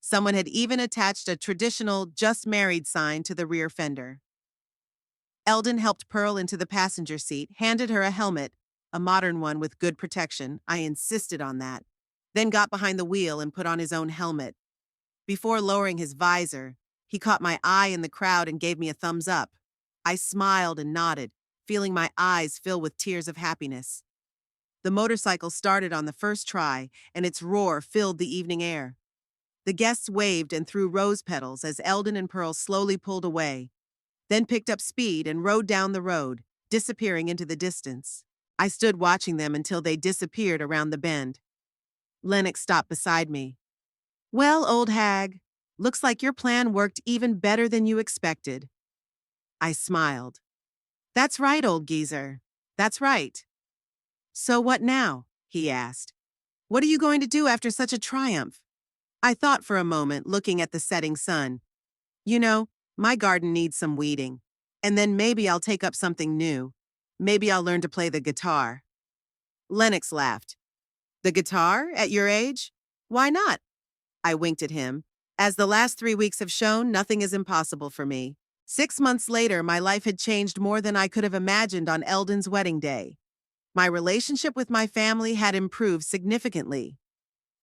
Someone had even attached a traditional "just married" sign to the rear fender. Eldon helped Pearl into the passenger seat, handed her a helmet, a modern one with good protection. I insisted on that. Then got behind the wheel and put on his own helmet. Before lowering his visor, he caught my eye in the crowd and gave me a thumbs up. I smiled and nodded, feeling my eyes fill with tears of happiness. The motorcycle started on the first try, and its roar filled the evening air. The guests waved and threw rose petals as Eldon and Pearl slowly pulled away, then picked up speed and rode down the road, disappearing into the distance. I stood watching them until they disappeared around the bend. Lennox stopped beside me. "Well, old hag, looks like your plan worked even better than you expected." I smiled. "That's right, old geezer. That's right." "So what now?" he asked. "What are you going to do after such a triumph?" I thought for a moment, looking at the setting sun. "You know, my garden needs some weeding. And then maybe I'll take up something new. Maybe I'll learn to play the guitar." Lennox laughed. "The guitar, at your age? Why not?" I winked at him. As the last 3 weeks have shown, nothing is impossible for me. 6 months later, my life had changed more than I could have imagined on Eldon's wedding day. My relationship with my family had improved significantly.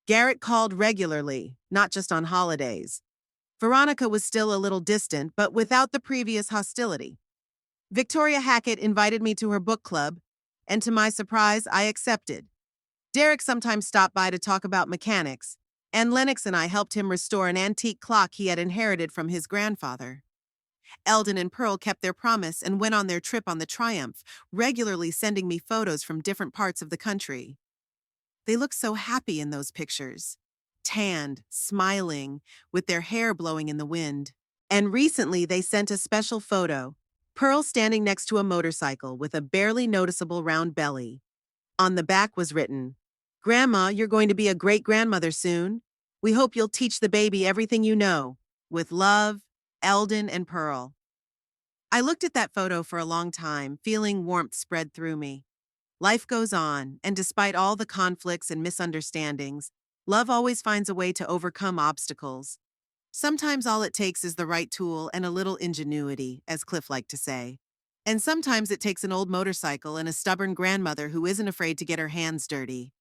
Garrett called regularly, not just on holidays. Veronica was still a little distant, but without the previous hostility. Victoria Hackett invited me to her book club, and to my surprise, I accepted. Derek sometimes stopped by to talk about mechanics, and Lennox and I helped him restore an antique clock he had inherited from his grandfather. Eldon and Pearl kept their promise and went on their trip on the Triumph, regularly sending me photos from different parts of the country. They looked so happy in those pictures. Tanned, smiling, with their hair blowing in the wind. And recently they sent a special photo, Pearl standing next to a motorcycle with a barely noticeable round belly. On the back was written, "Grandma, you're going to be a great-grandmother soon. We hope you'll teach the baby everything you know. With love, Eldon and Pearl." I looked at that photo for a long time, feeling warmth spread through me. Life goes on, and despite all the conflicts and misunderstandings, love always finds a way to overcome obstacles. Sometimes all it takes is the right tool and a little ingenuity, as Cliff liked to say. And sometimes it takes an old motorcycle and a stubborn grandmother who isn't afraid to get her hands dirty.